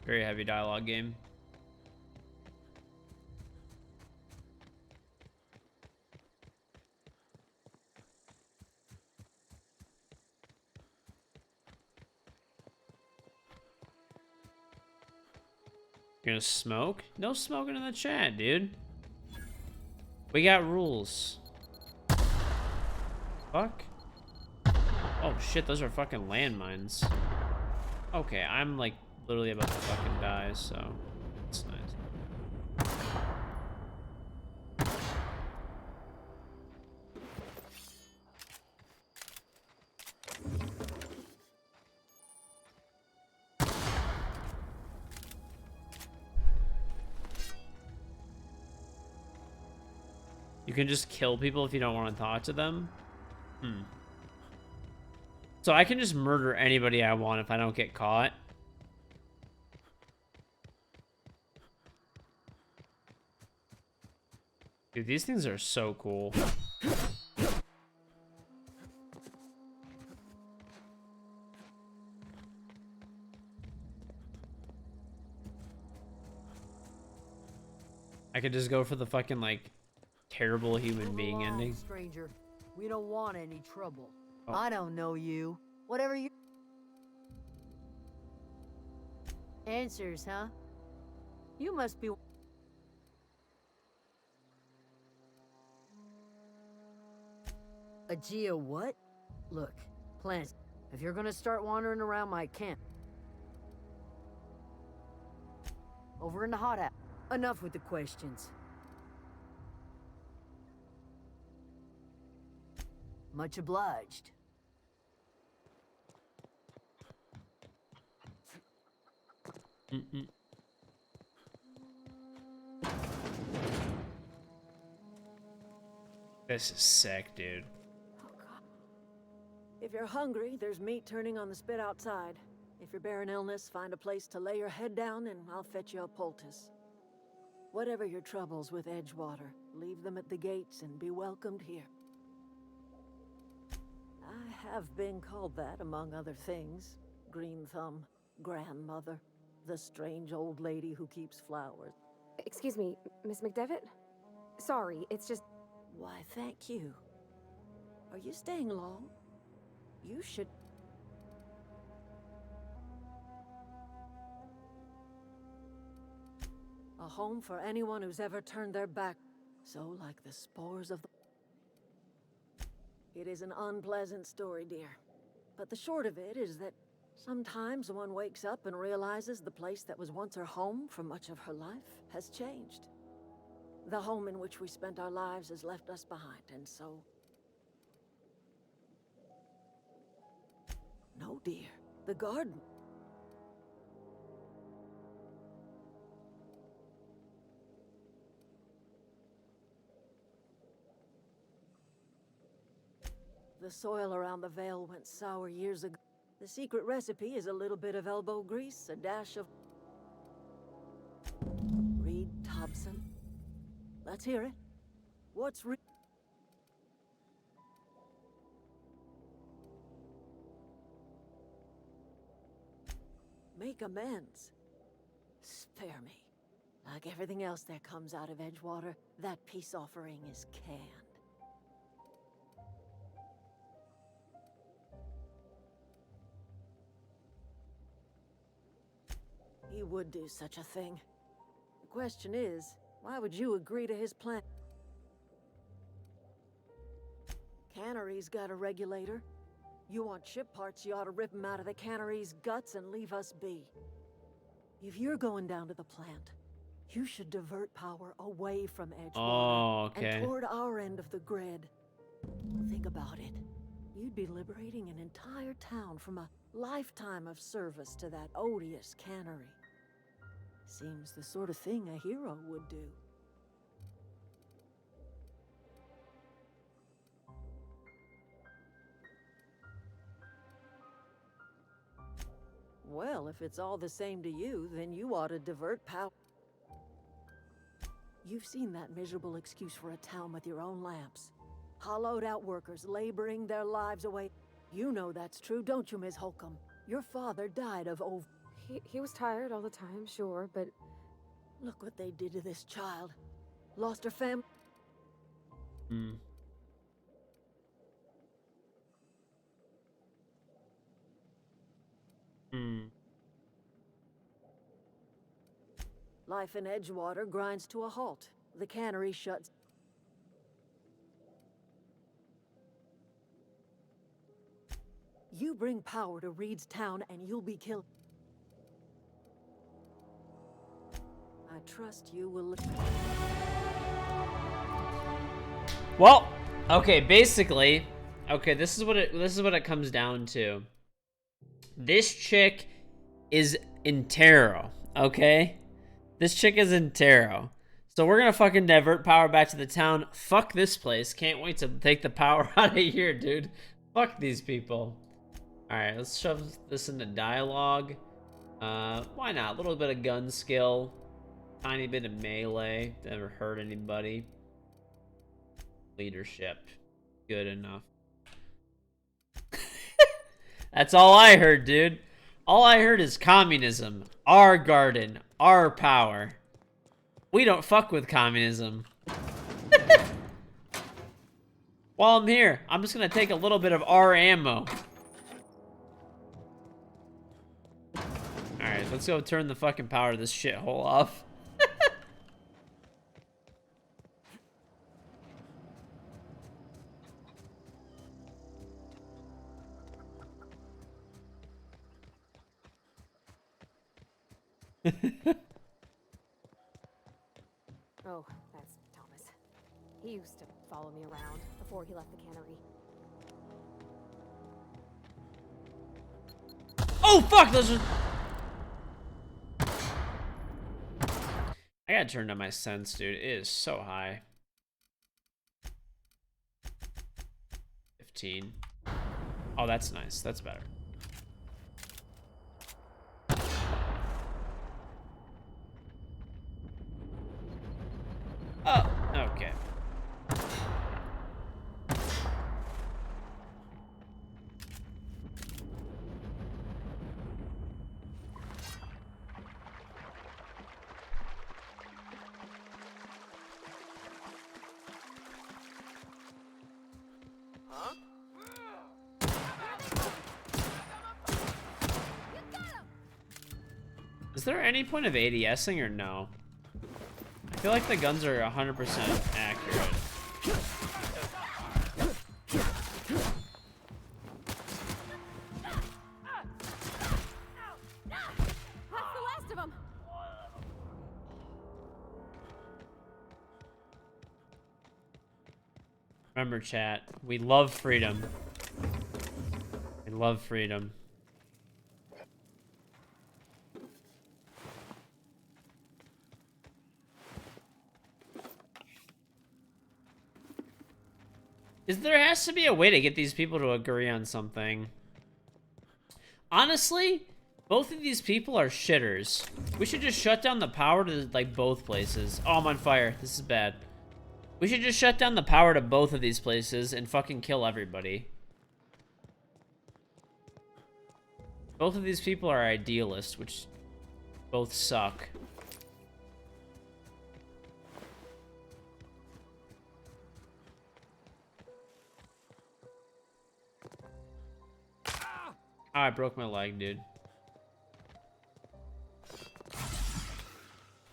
Very heavy dialogue game. You're gonna smoke? No smoking in the chat, dude. We got rules. Fuck. Oh shit, those are fucking landmines. Okay, I'm like literally about to fucking die, so it's nice. You can just kill people if you don't want to talk to them? So I can just murder anybody I want if I don't get caught? Dude, these things are so cool. I could just go for the fucking, like, terrible human being ending. Stranger, we don't want any trouble. Oh. I don't know you. Whatever you... Answers, huh? You must be... A geo what? Look, plans. If you're gonna start wandering around my camp... Over in the hot app. Enough with the questions. Much obliged. This is sick, dude. Oh, God. If you're hungry, there's meat turning on the spit outside. If you're bearing illness, find a place to lay your head down and I'll fetch you a poultice. Whatever your troubles with Edgewater, leave them at the gates and be welcomed here. I have been called that, among other things. Green Thumb, grandmother, the strange old lady who keeps flowers. Excuse me, Miss McDevitt? Sorry, it's just... Why, thank you. Are you staying long? You should... A home for anyone who's ever turned their back. So like the spores of the... It is an unpleasant story, dear. But the short of it is that sometimes one wakes up and realizes the place that was once her home for much of her life has changed. The home in which we spent our lives has left us behind, and so... No, dear. The garden. The soil around the Vale went sour years ago. The secret recipe is a little bit of elbow grease, a dash of... Reed Thompson. Let's hear it. What's Reed? Make amends. Spare me. Like everything else that comes out of Edgewater, that peace offering is canned. He would do such a thing. The question is, why would you agree to his plan? Cannery's got a regulator. You want ship parts, you ought to rip them out of the cannery's guts and leave us be. If you're going down to the plant, you should divert power away from Edgewater and toward our end of the grid. Think about it. You'd be liberating an entire town from a lifetime of service to that odious cannery. Seems the sort of thing a hero would do. Well, if it's all the same to you, then you ought to divert power. You've seen that miserable excuse for a town with your own lamps. Hollowed out workers laboring their lives away. You know that's true, don't you, Miss Holcomb? Your father died of He was tired all the time, sure, but... Look what they did to this child. Lost her family. Life in Edgewater grinds to a halt. The cannery shuts. You bring power to Reed's town and you'll be killed. I trust you will. Well, okay, basically, okay, this is what it comes down to. This chick is in tarot, okay? This chick is in tarot. So we're gonna fucking divert power back to the town. Fuck this place. Can't wait to take the power out of here, dude. Fuck these people. Alright, let's shove this into dialogue. Why not? A little bit of gun skill. Tiny bit of melee. Never hurt anybody. Leadership. Good enough. That's all I heard, dude. All I heard is communism. Our garden. Our power. We don't fuck with communism. While I'm here, I'm just gonna take a little bit of our ammo. Alright, let's go turn the fucking power to this shithole off. Oh, that's Thomas. He used to follow me around before he left the cannery. Oh, fuck! Those are... I gotta turn down my sense, dude. It is so high. 15. Oh, that's nice. That's better. Oh, okay. Is there any point of ADSing or no? I feel like the guns are 100% accurate. That's the last of them. Remember, chat, we love freedom. We love freedom. There has to be a way to get these people to agree on something. Honestly, both of these people are shitters. We should just shut down the power to, like, both places. Oh, I'm on fire. This is bad. We should just shut down the power to both of these places and fucking kill everybody. Both of these people are idealists, which both suck. Oh, I broke my leg, dude.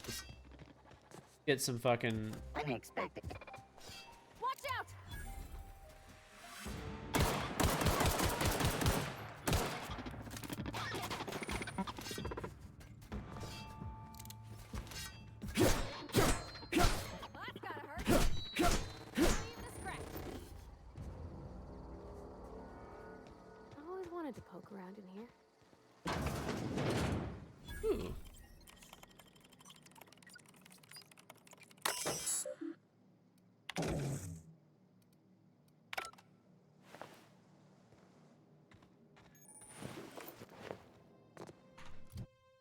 Let's get some fucking... Unexpected. Watch out! That's gotta hurt. Not even a scratch. I always wanted to poke around in here. Ooh.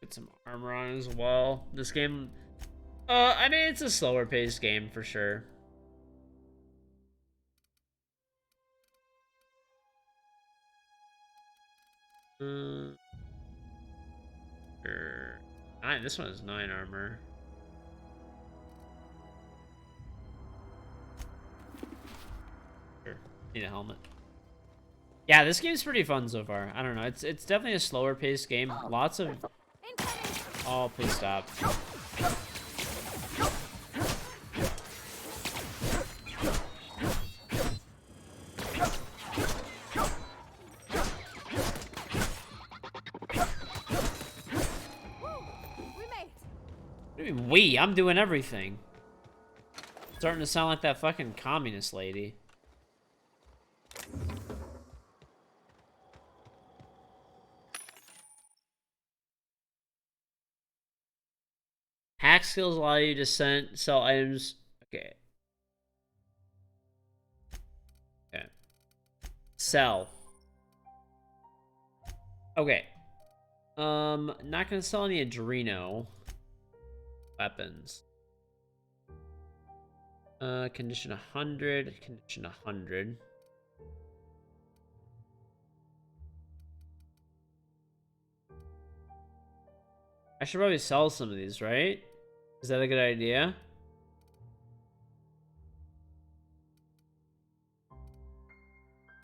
Get some armor on as well. This game, I mean, it's a slower paced game for sure. Sure. 9. This one is 9 armor. Sure. Need a helmet. Yeah, this game's pretty fun so far. I don't know. It's definitely a slower paced game. Lots of... Oh, please stop. I'm doing everything. Starting to sound like that fucking communist lady. Hack skills allow you to sell items. Okay. Okay. Sell. Okay. Not gonna sell any Adreno weapons. Condition 100. Condition 100. I should probably sell some of these, right? Is that a good idea?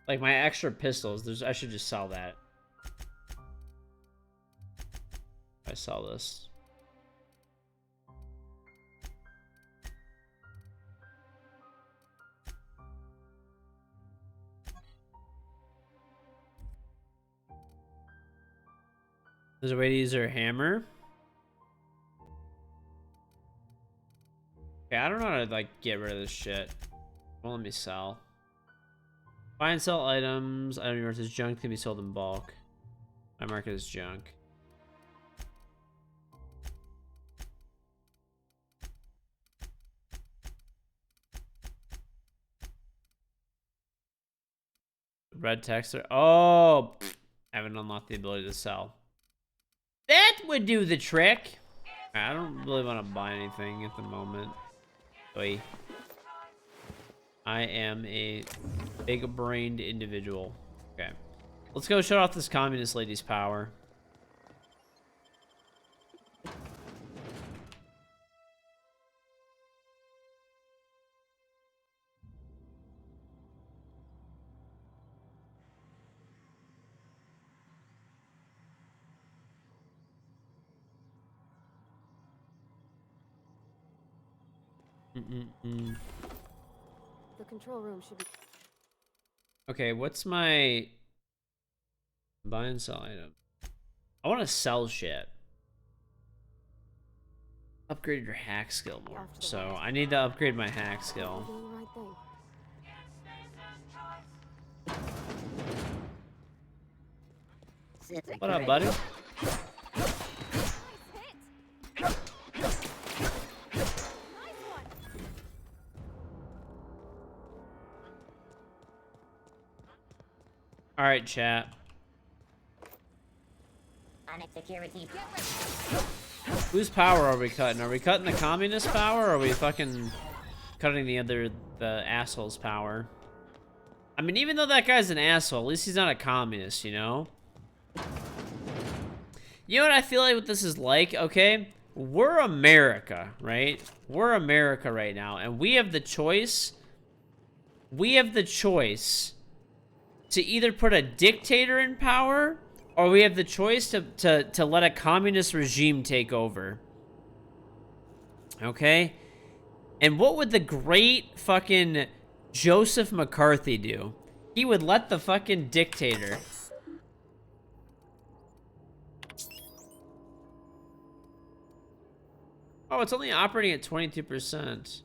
Like my extra pistols, I should just sell that. If I sell this. There's a way to use her hammer. Okay, I don't know how to like get rid of this shit. Well, let me sell. Buy and sell items. Item yours is junk, can be sold in bulk. I mark it as junk. Red texture. Oh, I haven't unlocked the ability to sell. That would do the trick. I don't really want to buy anything at the moment. Oy. I am a big-brained individual. Okay. Let's go shut off this communist lady's power. The control room should be... Okay, what's my buy and sell item? I want to sell shit. Upgrade your hack skill more. So I need to upgrade my hack skill. What up, buddy? All right, chat. Whose power are we cutting? Are we cutting the communist power, or are we fucking cutting the asshole's power? I mean, even though that guy's an asshole, at least he's not a communist, you know? You know what I feel like what this is like, okay? We're America, right? We're America right now, and we have the choice. We have the choice to either put a dictator in power, or we have the choice to let a communist regime take over. Okay? And what would the great fucking Joseph McCarthy do? He would let the fucking dictator... Oh, it's only operating at 22%.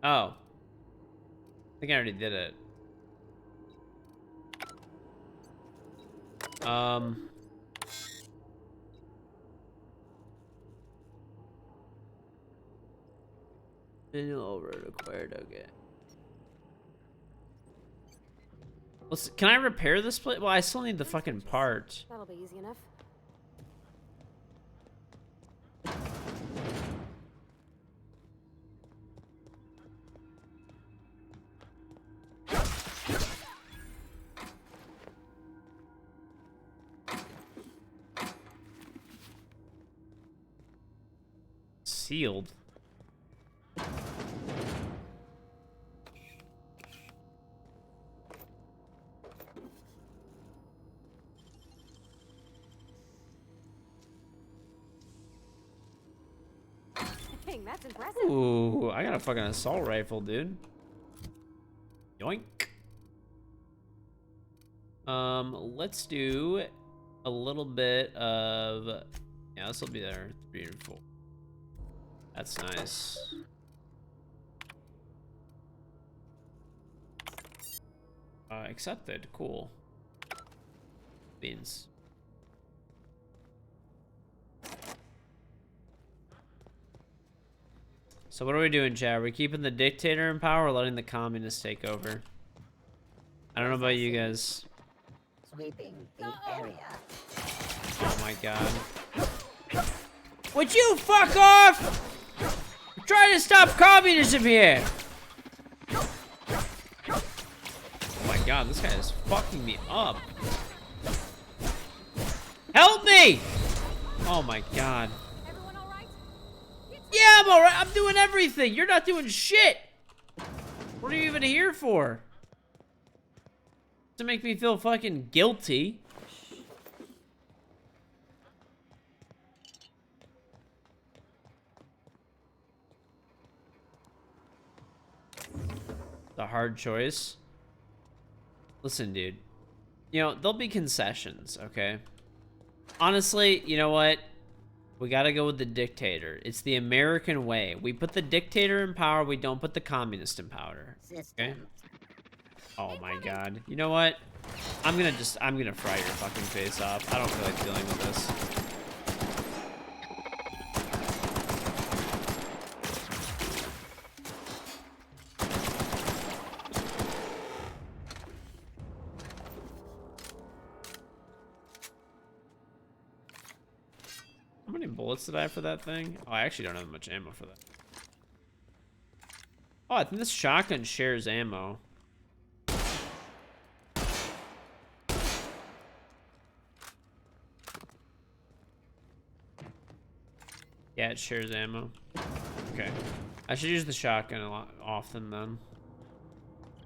Oh. I think I already did it. Manual override required, okay. Can I repair this plate? Well, I still need the fucking part. That'll be easy enough. Sealed. Dang, that's impressive. Ooh, I got a fucking assault rifle, dude. Yoink. Let's do a little bit of... Yeah, this will be there. 3 and 4. That's nice. Accepted. Cool. Beans. So what are we doing, Chad? Are we keeping the dictator in power or letting the communists take over? I don't know about you guys. Sweeping the area. Oh my god. Would you fuck off? I'm trying to stop communism here. Oh my god, this guy is fucking me up. Help me! Oh my god. Everyone all right? Yeah, I'm alright. I'm doing everything. You're not doing shit. What are you even here for? To make me feel fucking guilty. The hard choice. Listen, dude. You know, there'll be concessions, okay? Honestly, you know what? We gotta go with the dictator. It's the American way. We put the dictator in power, we don't put the communist in power. Okay? Oh my god. You know what? I'm gonna fry your fucking face off. I don't feel like dealing with this. How many bullets did I have for that thing? Oh, I actually don't have much ammo for that. Oh, I think this shotgun shares ammo. Yeah, it shares ammo. Okay. I should use the shotgun a lot often then.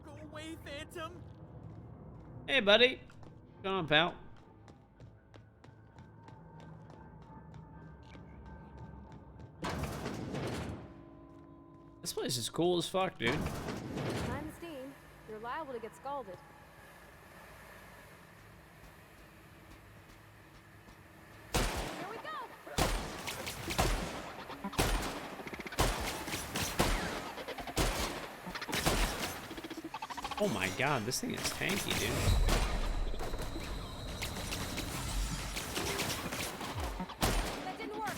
Go away, Phantom! Hey, buddy. What's going on, pal? This place is cool as fuck, dude. Time the steam. You're liable to get scalded. Here we go! Oh my god, this thing is tanky, dude. That didn't work.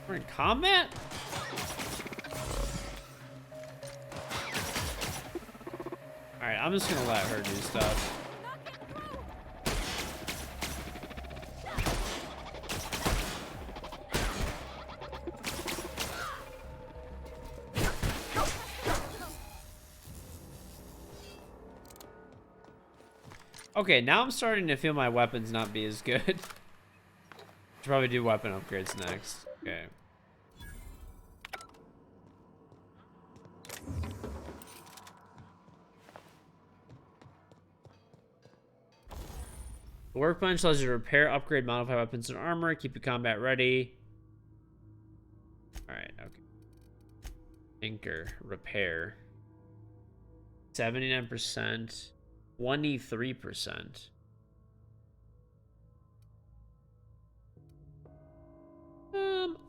We're in combat? Alright, I'm just gonna let her do stuff. Okay, now I'm starting to feel my weapons not be as good. Should probably do weapon upgrades next. Okay. The workbench allows you to repair, upgrade, modify weapons and armor, keep your combat ready. Alright, okay. Tinker, repair. 79%. 23%.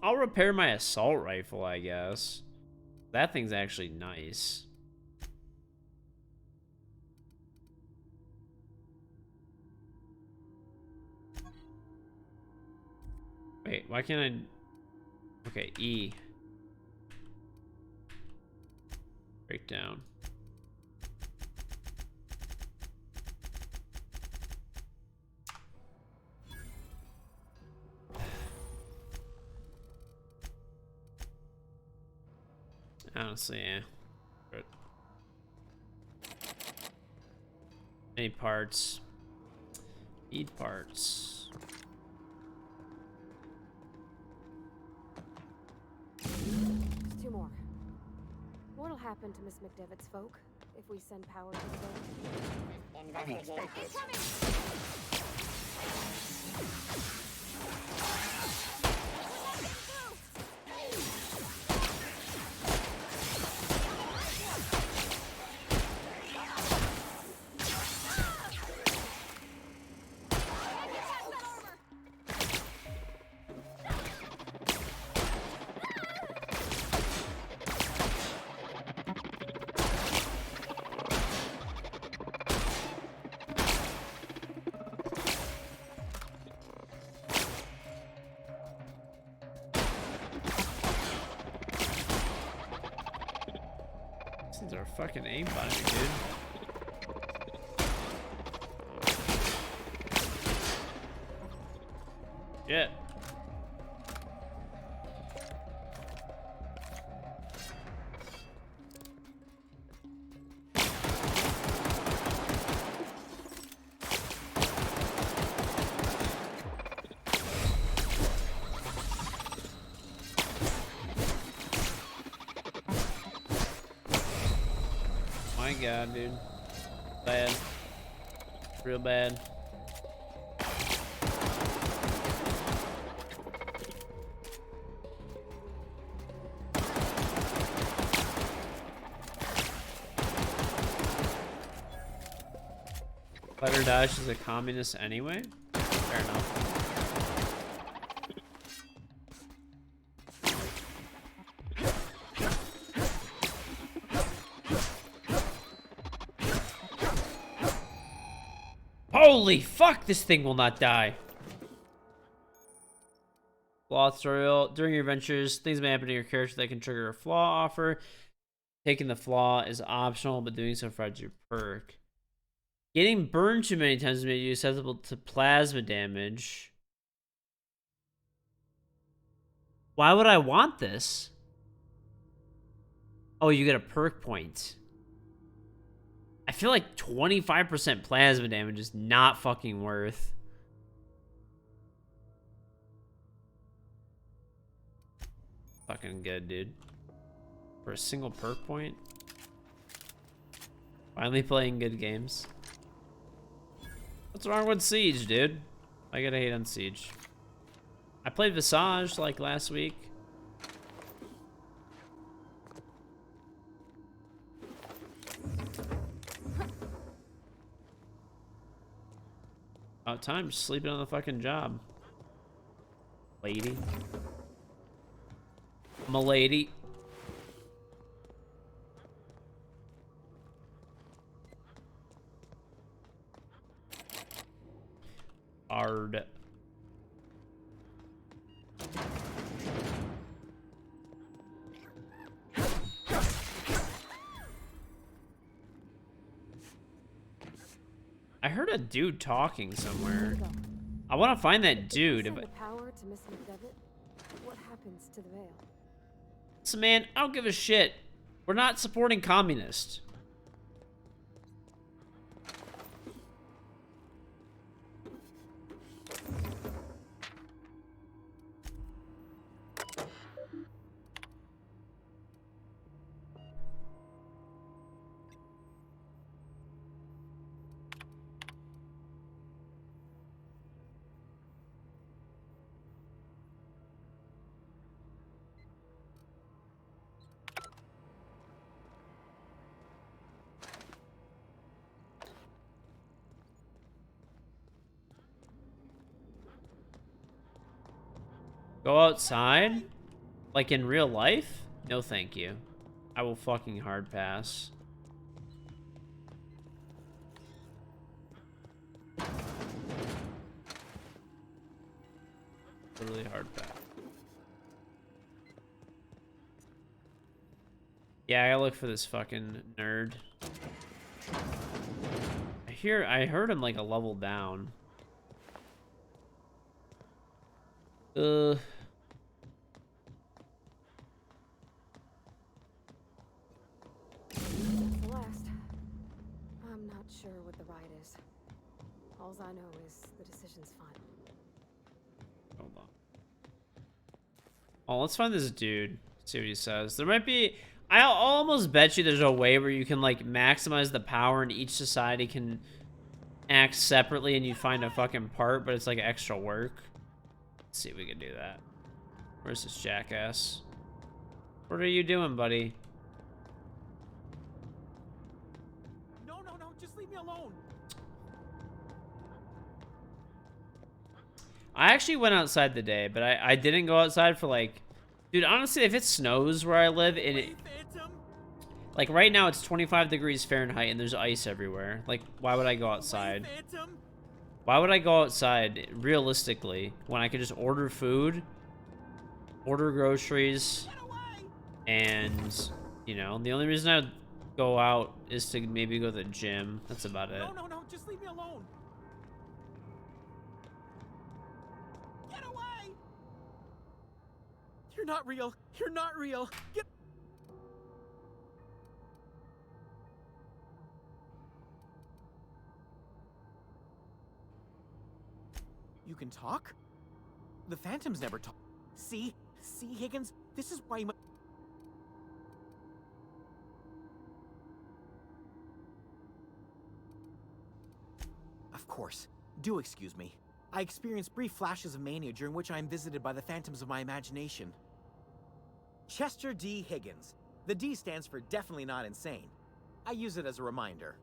I'll repair my assault rifle, I guess. That thing's actually nice. Wait, why can't I... Okay, E. Breakdown. Honestly, yeah. But any parts? Need parts. Just 2 more. What'll happen to Miss McDevitt's folk if we send power to the boat? Unexpected. These are fucking aimbotting me, dude. Shit. My god, dude. Bad. Real bad. Butter Dash is a communist anyway? Fair enough. Holy fuck, this thing will not die. Flaw tutorial. During your adventures, things may happen to your character that can trigger a flaw offer. Taking the flaw is optional, but doing so provides your perk. Getting burned too many times may be susceptible to plasma damage. Why would I want this? Oh, you get a perk point. I feel like 25% plasma damage is not fucking worth. Fucking good, dude. For a single perk point. Finally playing good games. What's wrong with Siege, dude? I gotta hate on Siege. I played Visage like last week. About time, just sleeping on the fucking job. Lady. M'lady. Hard. I heard a dude talking somewhere. I want to find that dude. But power to Miss McDevitt? What happens to the veil? so, man, I don't give a shit. We're not supporting communists. Go outside? Like in real life? No, thank you. I will fucking hard pass. Literally hard pass. Yeah, I gotta look for this fucking nerd. I heard him like a level down. The last. I'm not sure what the ride is. All I know is the decision's final. Hold on. Oh, let's find this dude. See what he says. There might be. I'll almost bet you there's a way where you can like maximize the power and each society can act separately and you find a fucking part, but it's like extra work. Let's see if we can do that. Where's this jackass? What are you doing, buddy? No, just leave me alone. I actually went outside today, but I didn't go outside for like... Dude, honestly, if it snows where I live, and it... Like, right now it's 25 degrees Fahrenheit and there's ice everywhere. Like, why would I go outside? Why would I go outside, realistically, when I could just order food, order groceries, and, you know, the only reason I would go out is to maybe go to the gym. That's about it. No, just leave me alone. Get away! You're not real. You're not real. Get... You can talk? The Phantoms never talk. See, Higgins? This is why you... Of course. Do excuse me. I experience brief flashes of mania during which I am visited by the phantoms of my imagination. Chester D. Higgins. The D stands for definitely not insane. I use it as a reminder.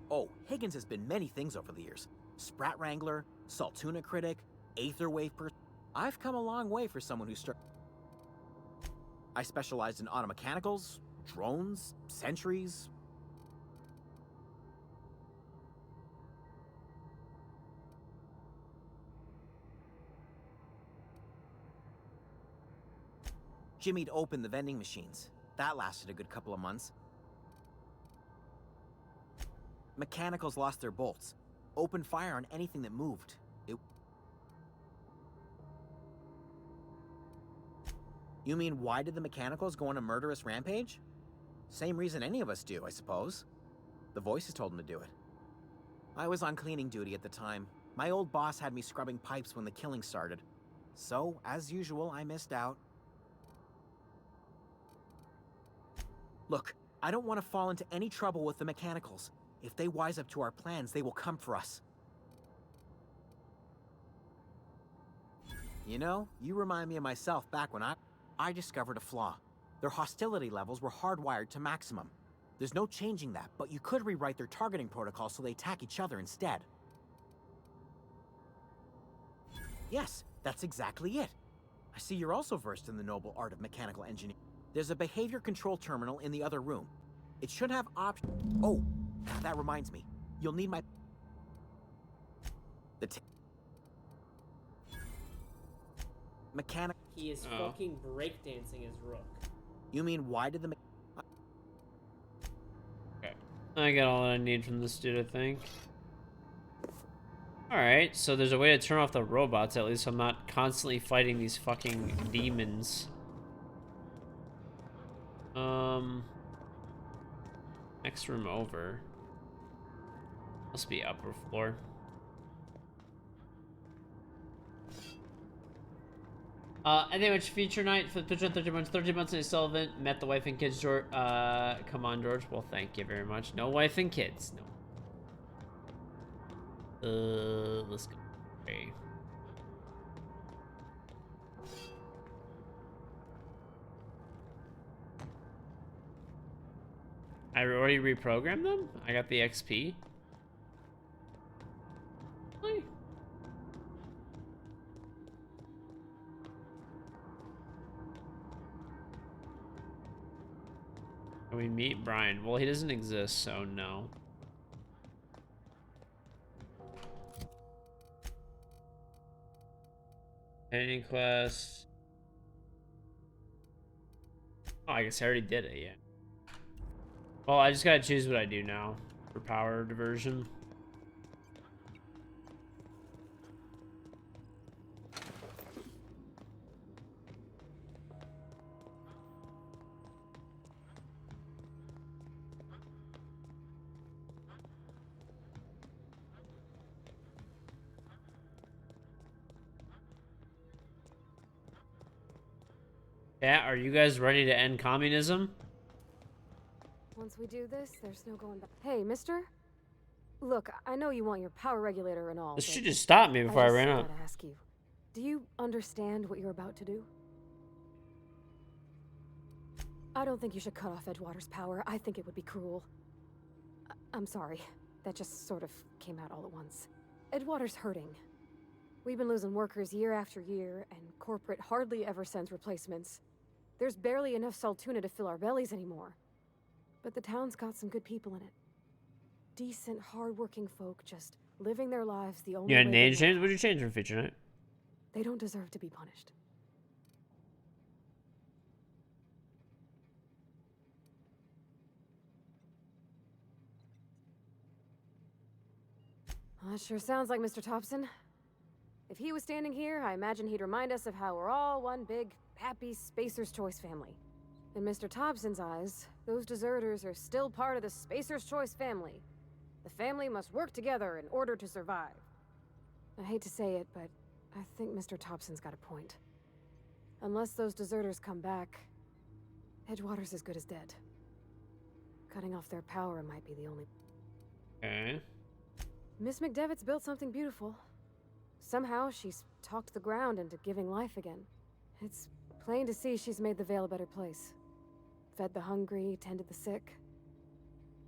Oh, Higgins has been many things over the years. Sprat Wrangler, Saltuna Critic, Aetherwave person. I've come a long way for someone who I specialized in automechanicals, drones, sentries. Jimmy'd opened the vending machines. That lasted a good couple of months. Mechanicals lost their bolts. Opened fire on anything that moved. You mean, why did the mechanicals go on a murderous rampage? Same reason any of us do, I suppose. The voices told them to do it. I was on cleaning duty at the time. My old boss had me scrubbing pipes when the killing started. So, as usual, I missed out. Look, I don't want to fall into any trouble with the mechanicals. If they wise up to our plans, they will come for us. You know, you remind me of myself back when I discovered a flaw. Their hostility levels were hardwired to maximum. There's no changing that, but you could rewrite their targeting protocol so they attack each other instead. Yes, that's exactly it. I see you're also versed in the noble art of mechanical engineering. There's a behavior control terminal in the other room. It should have Oh, that reminds me. You'll need my... Mechanic... He is fucking breakdancing as Rook. You mean, why did the... Okay. I got all that I need from this dude, I think. Alright, so there's a way to turn off the robots, at least I'm not constantly fighting these fucking demons. Next room over. Must be upper floor. Anyway, which feature night for the Twitch on 30 months and he's still event. Met the wife and kids, George. Come on, George. Well, thank you very much. No wife and kids. No. Let's go. Okay. I already reprogrammed them? I got the XP? Really? Can we meet Brian? Well, he doesn't exist, so no. Any quest? Oh, I guess I already did it, yeah. Well, I just gotta choose what I do now for power diversion. Yeah, are you guys ready to end communism? Once we do this, there's no going back. Hey, mister? Look, I know you want your power regulator and all. This should just stop me before I ran out. I gotta ask you, do you understand what you're about to do? I don't think you should cut off Edgewater's power. I think it would be cruel. I'm sorry. That just sort of came out all at once. Edgewater's hurting. We've been losing workers year after year, and corporate hardly ever sends replacements. There's barely enough Saltuna to fill our bellies anymore. But the town's got some good people in it. Decent, hard-working folk just living their lives the only way. You got a name change? What'd you change from feature night? They don't deserve to be punished. Well, that sure sounds like Mr. Thompson. If he was standing here, I imagine he'd remind us of how we're all one big, happy Spacer's Choice family. In Mr. Thompson's eyes, those deserters are still part of the Spacer's Choice family. The family must work together in order to survive. I hate to say it, but I think Mr. Thompson's got a point. Unless those deserters come back, Edgewater's as good as dead. Cutting off their power might be the only... Okay. Miss McDevitt's built something beautiful. Somehow, she's talked the ground into giving life again. It's plain to see she's made the Vale a better place. Fed the hungry, tended the sick.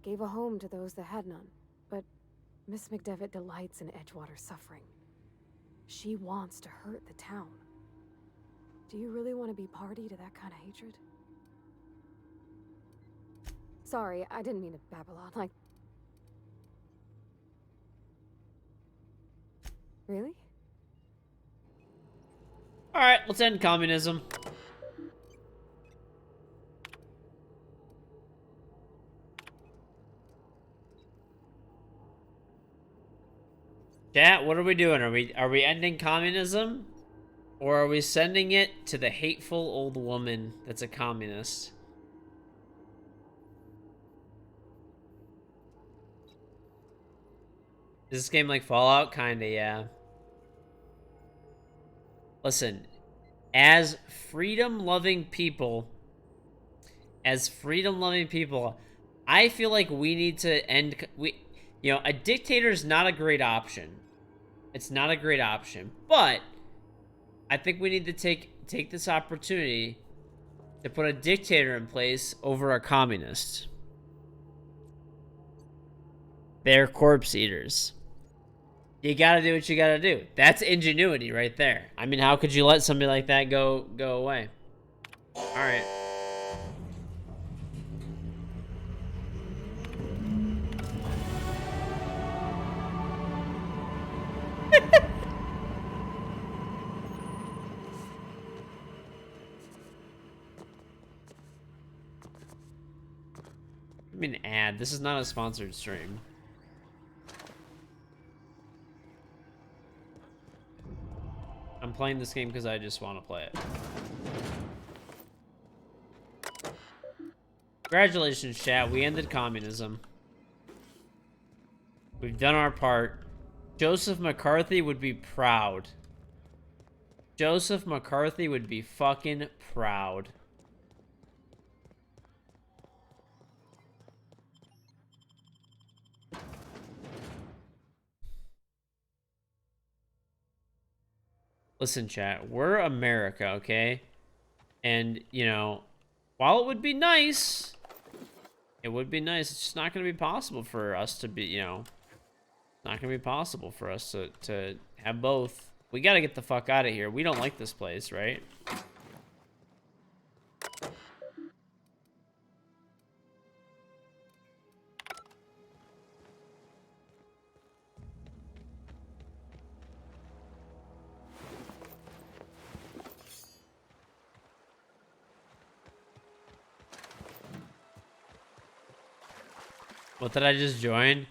Gave a home to those that had none. But Miss McDevitt delights in Edgewater's suffering. She wants to hurt the town. Do you really want to be party to that kind of hatred? Sorry, I didn't mean to babble on like... Really? Alright, let's end communism. Chat, what are we doing? Are we ending communism? Or are we sending it to the hateful old woman that's a communist? Is this game like Fallout? Kinda, yeah. Listen, as freedom-loving people, I feel like we need to end... You know, a dictator is not a great option. It's not a great option, but I think we need to take this opportunity to put a dictator in place over a communist. They're corpse eaters. You gotta do what you gotta do. That's ingenuity right there. I mean, how could you let somebody like that go away? All right. I mean, ad. This is not a sponsored stream. I'm playing this game because I just want to play it. Congratulations, chat. We ended communism. We've done our part. Joseph McCarthy would be proud. Joseph McCarthy would be fucking proud. Listen, chat, we're America, okay? And, you know, while it would be nice, it's just not going to be possible for us to be, you know, not going to be possible for us to have both. We got to get the fuck out of here. We don't like this place, right? What did I just join?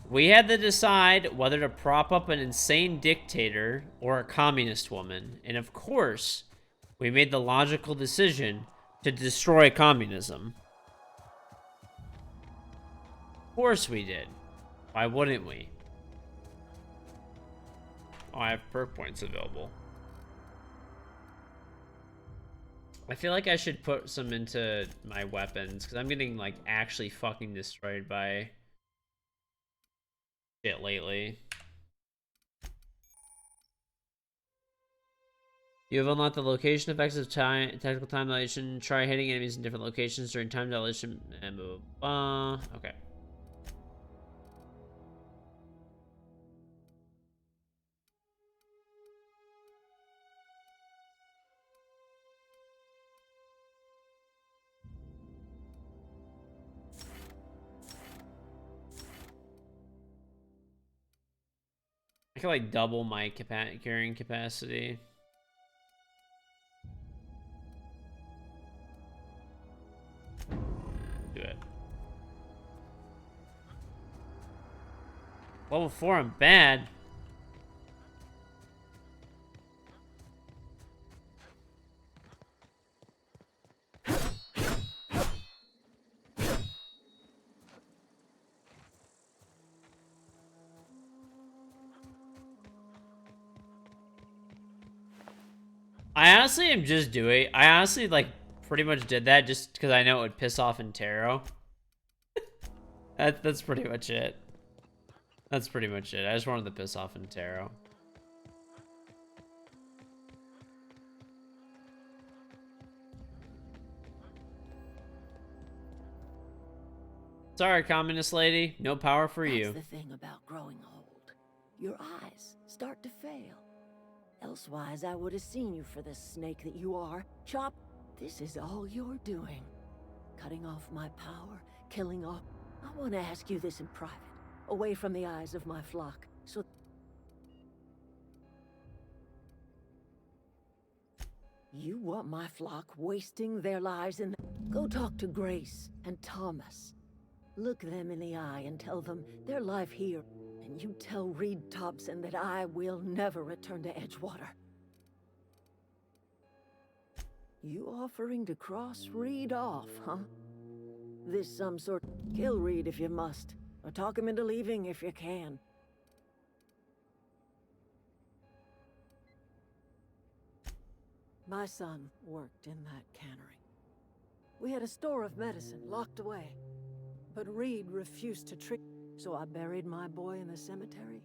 We had to decide whether to prop up an insane dictator or a communist woman. And of course, we made the logical decision to destroy communism. Of course we did. Why wouldn't we? Oh, I have perk points available. I feel like I should put some into my weapons, because I'm getting, like, actually fucking destroyed by shit lately. You have unlocked the location effects of tactical time dilation. Try hitting enemies in different locations during time dilation. And okay. I can like double my carrying capacity. Do it. Level 4, I'm bad. I honestly like pretty much did that just because I know it would piss off Intero. That's pretty much it. That's pretty much it. I just wanted to piss off Intero. Sorry, communist lady. No power for you. That's the thing about growing old. Your eyes start to fail. Elsewise, I would have seen you for the snake that you are. Chop, this is all you're doing. Cutting off my power, killing off... I want to ask you this in private, away from the eyes of my flock, so... You want my flock wasting their lives in... Go talk to Grace and Thomas. Look them in the eye and tell them their life here. And you tell Reed Thompson that I will never return to Edgewater. You offering to cross Reed off, huh? This some sort... Kill Reed if you must, or talk him into leaving if you can. My son worked in that cannery. We had a store of medicine locked away, but Reed refused to treat... So I buried my boy in the cemetery,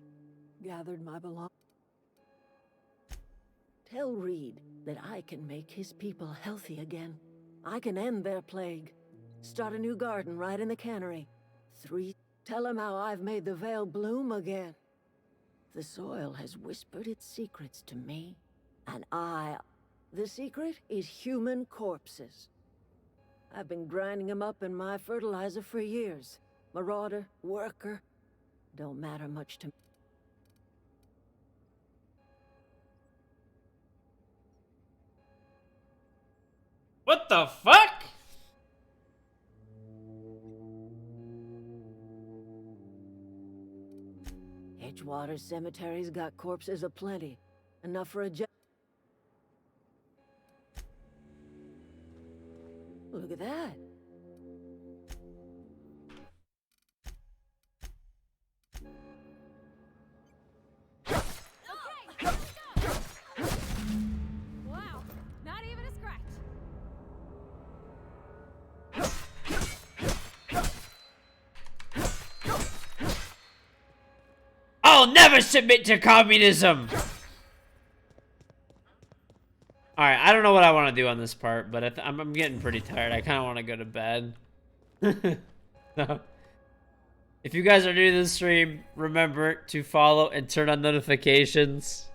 gathered my belongings. Tell Reed that I can make his people healthy again. I can end their plague. Start a new garden right in the cannery. 3, tell him how I've made the Vale bloom again. The soil has whispered its secrets to me, and the secret is human corpses. I've been grinding them up in my fertilizer for years. Marauder, worker, don't matter much to me. What the fuck? Edgewater Cemetery's got corpses aplenty. Enough for a Look at that. Wow, not even a scratch. I'll never submit to communism! Alright, I don't know what I want to do on this part, but I'm getting pretty tired. I kind of want to go to bed. So, if you guys are new to this stream, remember to follow and turn on notifications.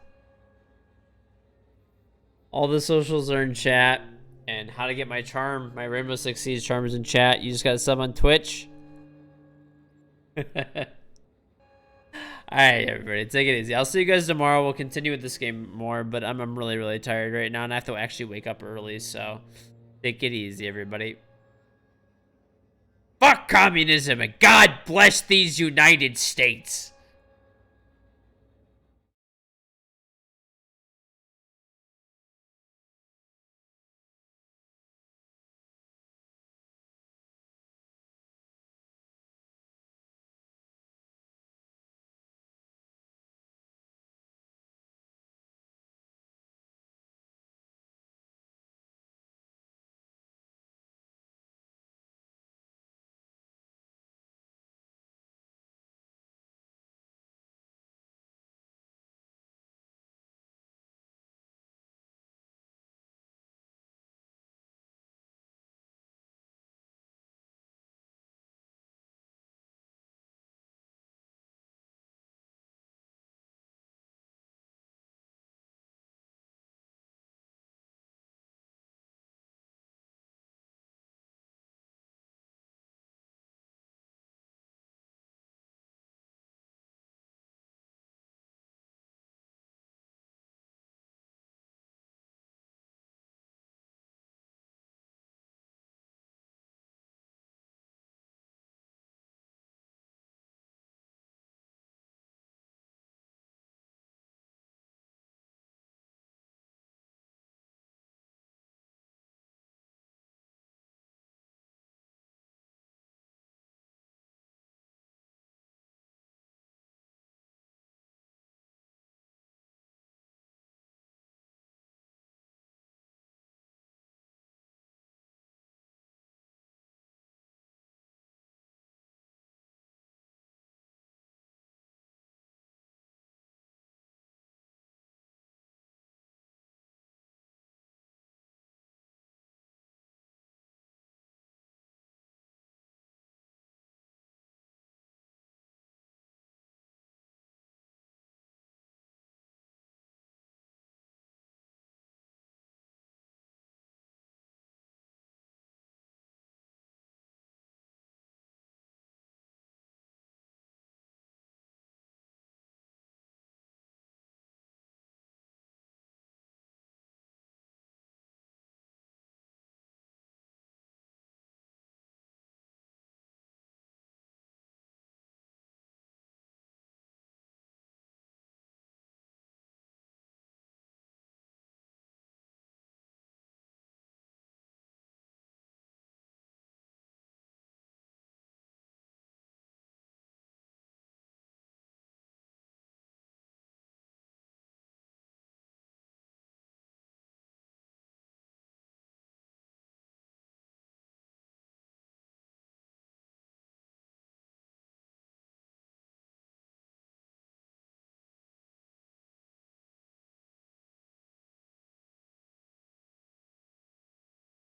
All the socials are in chat. And how to get my charm, my Rainbow Six Siege charm is in chat. You just got to sub on Twitch. Alright, everybody, take it easy. I'll see you guys tomorrow. We'll continue with this game more, but I'm really, really tired right now, and I have to actually wake up early, so take it easy, everybody. Fuck communism, and God bless these United States.